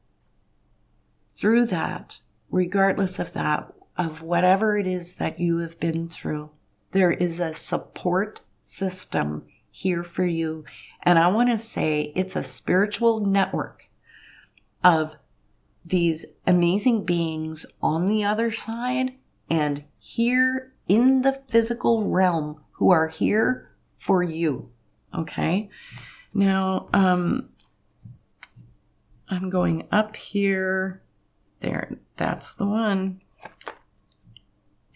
through that, regardless of that, of whatever it is that you have been through, there is a support system here for you. And I want to say it's a spiritual network of these amazing beings on the other side and here in the physical realm who are here for you. Okay. Now, I'm going up here. There, that's the one.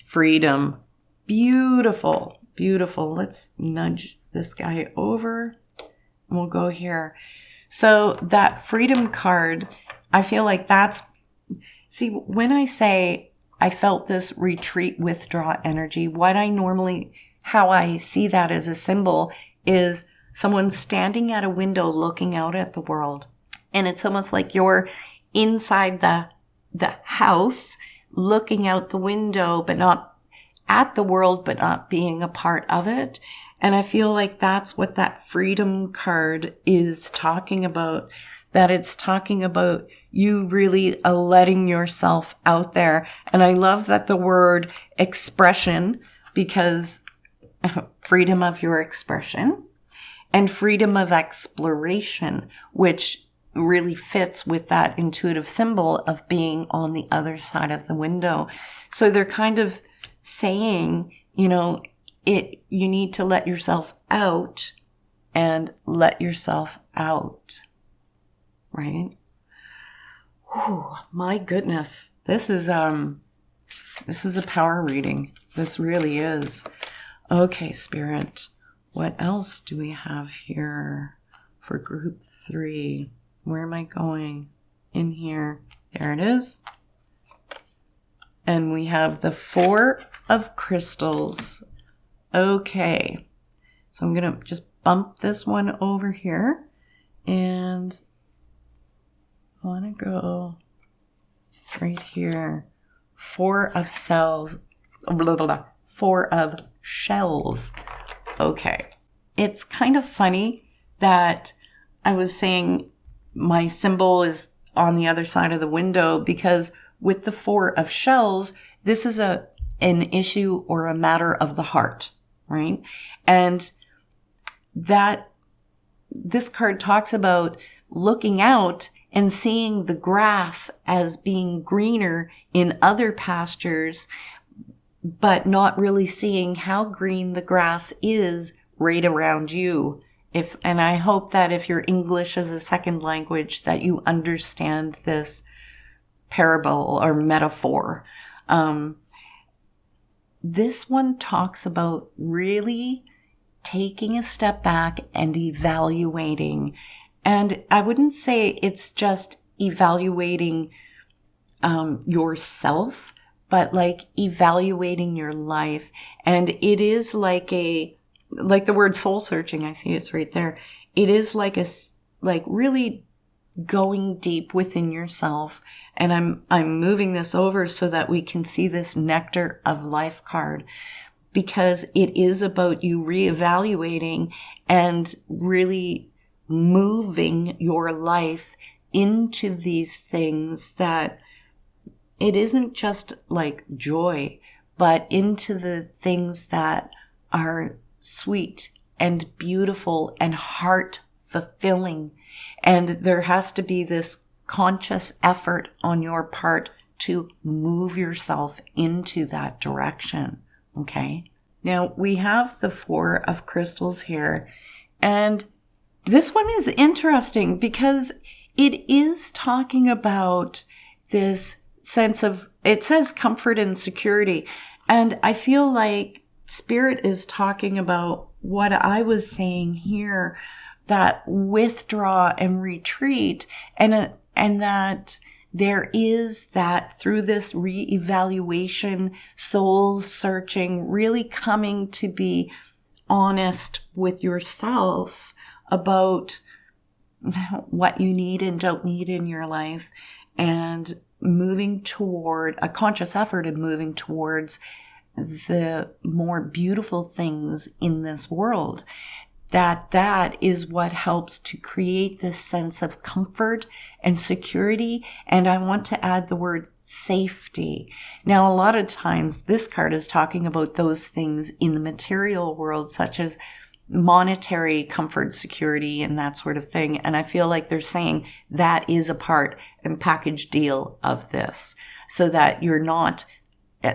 Freedom. Beautiful, beautiful. Let's nudge this guy over. We'll go here. So that freedom card, I feel like see, when I say I felt this retreat, withdraw energy, how I see that as a symbol is someone standing at a window looking out at the world. And it's almost like you're inside the house looking out the window, but not at the world, but not being a part of it. And I feel like that's what that freedom card is talking about, that it's talking about you really letting yourself out there. And I love that the word expression, because freedom of your expression and freedom of exploration, which really fits with that intuitive symbol of being on the other side of the window. So they're kind of saying, you know, you need to let yourself out and let yourself out, right? Oh, my goodness. This is, This is a power reading. This really is. Okay, Spirit. What else do we have here for group 3? Where am I going? In here. There it is. And we have the 4 of crystals. Okay. So I'm going to just bump this one over here. And I want to go right here. 4 of cells. 4 of shells. Okay. It's kind of funny that I was saying my symbol is on the other side of the window, because with the 4 of shells, this is an issue or a matter of the heart, right? And that this card talks about looking out and seeing the grass as being greener in other pastures, but not really seeing how green the grass is right around you. And I hope that if you're English as a second language, that you understand this parable or metaphor. This one talks about really taking a step back and evaluating. And I wouldn't say it's just evaluating yourself, but like evaluating your life. And it is like the word soul searching. I see it's right there. It is like really going deep within yourself. And I'm moving this over so that we can see this nectar of life card, because it is about you reevaluating and really moving your life into these things that it isn't just like joy, but into the things that are sweet and beautiful and heart fulfilling. And there has to be this conscious effort on your part to move yourself into that direction. Okay. Now we have the 4 of crystals here, and this one is interesting because it is talking about this sense of, it says comfort and security. And I feel like Spirit is talking about what I was saying here, that withdraw and retreat, and that there is that through this reevaluation, soul searching, really coming to be honest with yourself about what you need and don't need in your life, and moving toward a conscious effort and moving towards the more beautiful things in this world. That is what helps to create this sense of comfort and security. And I want to add the word safety. Now, a lot of times this card is talking about those things in the material world, such as monetary comfort, security, and that sort of thing. And I feel like they're saying that is a part and package deal of this, so that you're not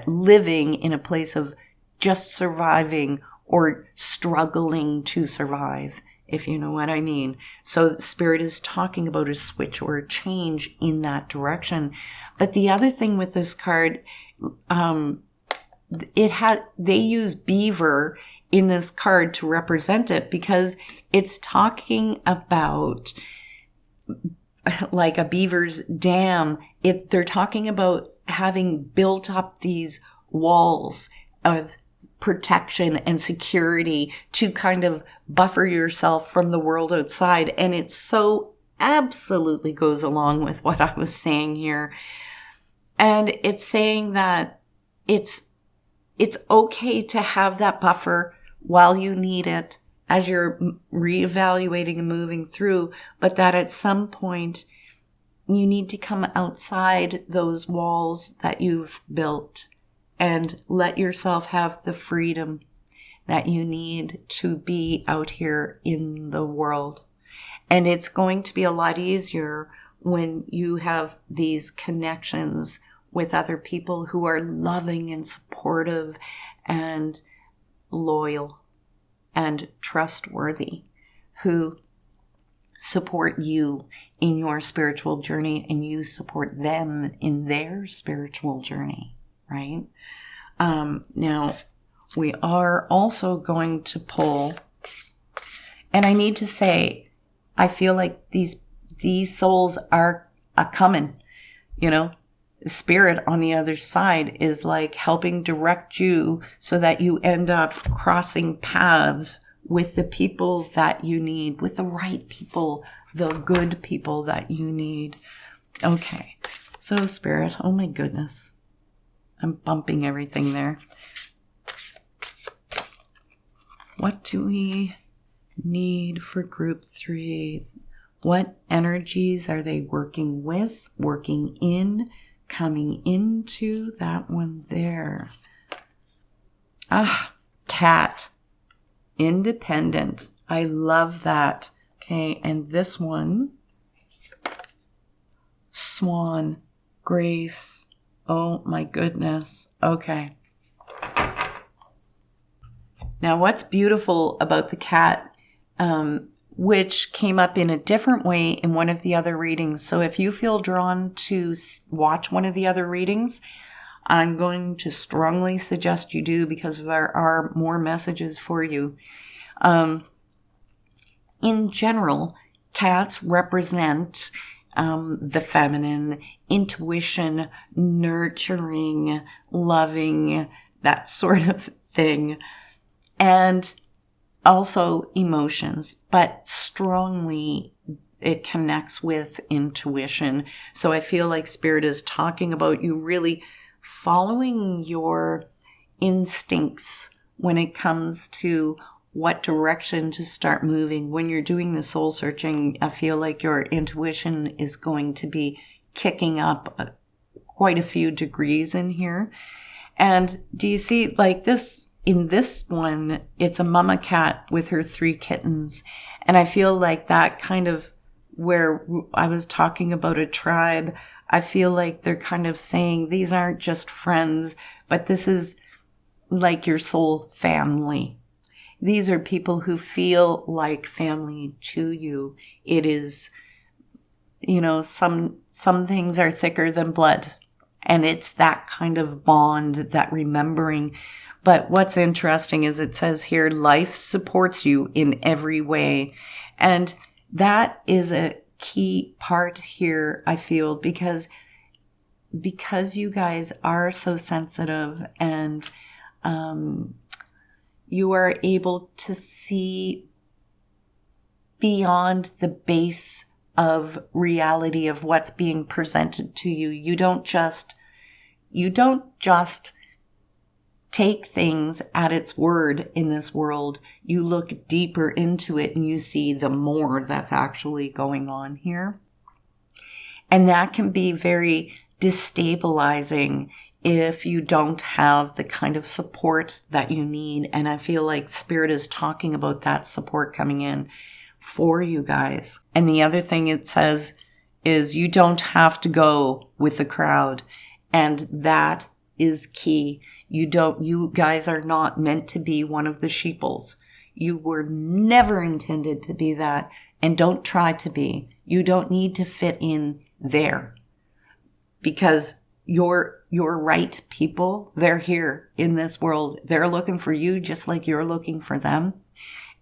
living in a place of just surviving or struggling to survive, if you know what I mean. So Spirit is talking about a switch or a change in that direction. But the other thing with this card, they use beaver in this card to represent it, because it's talking about like a beaver's dam. They're talking about having built up these walls of protection and security to kind of buffer yourself from the world outside. And it so absolutely goes along with what I was saying here. And it's saying that it's okay to have that buffer while you need it as you're reevaluating and moving through, but that at some point you need to come outside those walls that you've built and let yourself have the freedom that you need to be out here in the world. And it's going to be a lot easier when you have these connections with other people who are loving and supportive and loyal and trustworthy, who support you in your spiritual journey and you support them in their spiritual journey. right? Now, we are also going to pull, and I need to say, I feel like these souls are coming, you know. Spirit on the other side is like helping direct you so that you end up crossing paths with the people that you need, with the right people, the good people that you need. Okay, so Spirit, oh my goodness, I'm bumping everything there. What do we need for group 3? What energies are they working with, working in, coming into? That one there. Cat. Independent. I love that. Okay, and this one, Swan. Grace. Oh my goodness. Okay. Now, what's beautiful about the cat, which came up in a different way in one of the other readings. So if you feel drawn to watch one of the other readings, I'm going to strongly suggest you do, because there are more messages for you. In general, cats represent the feminine, intuition, nurturing, loving, that sort of thing. And also emotions, but strongly it connects with intuition. So I feel like Spirit is talking about you really following your instincts when it comes to what direction to start moving. When you're doing the soul searching, I feel like your intuition is going to be kicking up quite a few degrees in here. And do you see, like this, in this one, it's a mama cat with her 3 kittens. And I feel like that kind of, where I was talking about a tribe, I feel like they're kind of saying these aren't just friends, but this is like your soul family. These are people who feel like family to you. It is, you know, some things are thicker than blood. And it's that kind of bond, that remembering. But what's interesting is it says here, life supports you in every way. And that is a key part here, I feel, because you guys are so sensitive, and you are able to see beyond the base of reality of what's being presented to you. You don't just take things at its word in this world. You look deeper into it and you see the more that's actually going on here. And that can be very destabilizing if you don't have the kind of support that you need. And I feel like Spirit is talking about that support coming in for you guys. And the other thing it says is you don't have to go with the crowd. And that is key. You guys are not meant to be one of the sheeples. You were never intended to be that, and don't try to be. You don't need to fit in there, because your right people, they're here in this world. They're looking for you just like you're looking for them.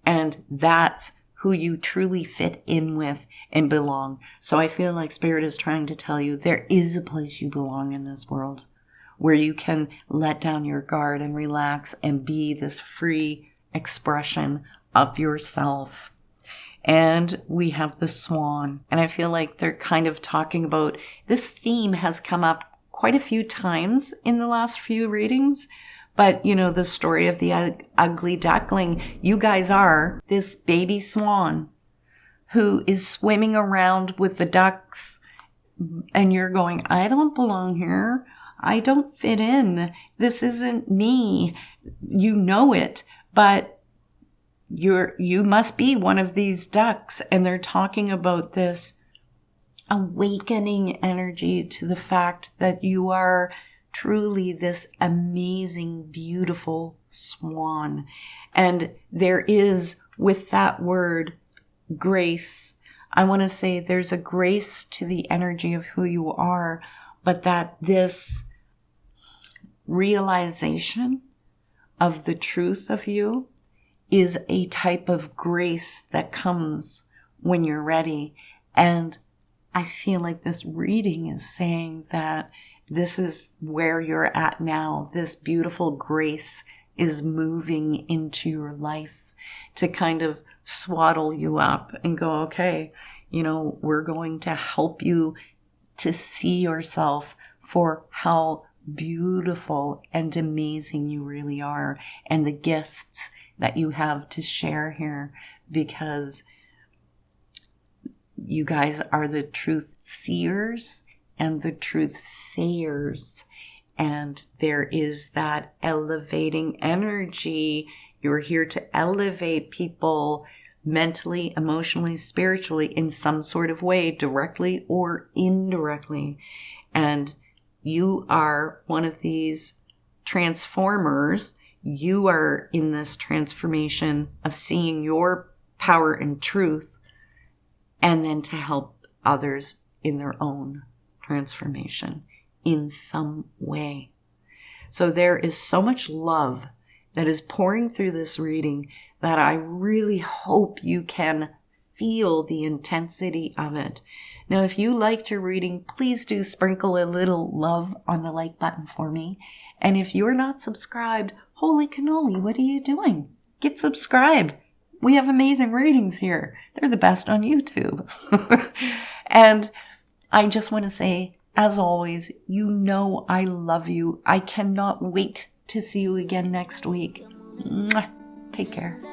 And that's who you truly fit in with and belong. So I feel like Spirit is trying to tell you there is a place you belong in this world, where you can let down your guard and relax and be this free expression of yourself. And we have the swan. And I feel like they're kind of talking about, this theme has come up quite a few times in the last few readings. But, you know, the story of the ugly duckling, you guys are this baby swan who is swimming around with the ducks. And you're going, I don't belong here. I don't fit in. This isn't me. You know it, but you must be one of these ducks. And they're talking about this awakening energy to the fact that you are truly this amazing, beautiful swan. And there is, with that word, grace. I want to say there's a grace to the energy of who you are, but that this realization of the truth of you is a type of grace that comes when you're ready. And I feel like this reading is saying that this is where you're at now. This beautiful grace is moving into your life to kind of swaddle you up and go, okay, we're going to help you to see yourself for how beautiful and amazing you really are, and the gifts that you have to share here, because you guys are the truth seers and the truth sayers, and there is that elevating energy. You're here to elevate people mentally, emotionally, spiritually, in some sort of way, directly or indirectly. And you are one of these transformers. You are in this transformation of seeing your power and truth, and then to help others in their own transformation in some way. So there is so much love that is pouring through this reading that I really hope you can feel the intensity of it. Now, if you liked your reading, please do sprinkle a little love on the like button for me. And if you're not subscribed, holy cannoli, what are you doing? Get subscribed. We have amazing readings here. They're the best on YouTube. And I just want to say, as always, I love you. I cannot wait to see you again next week. Mwah. Take care.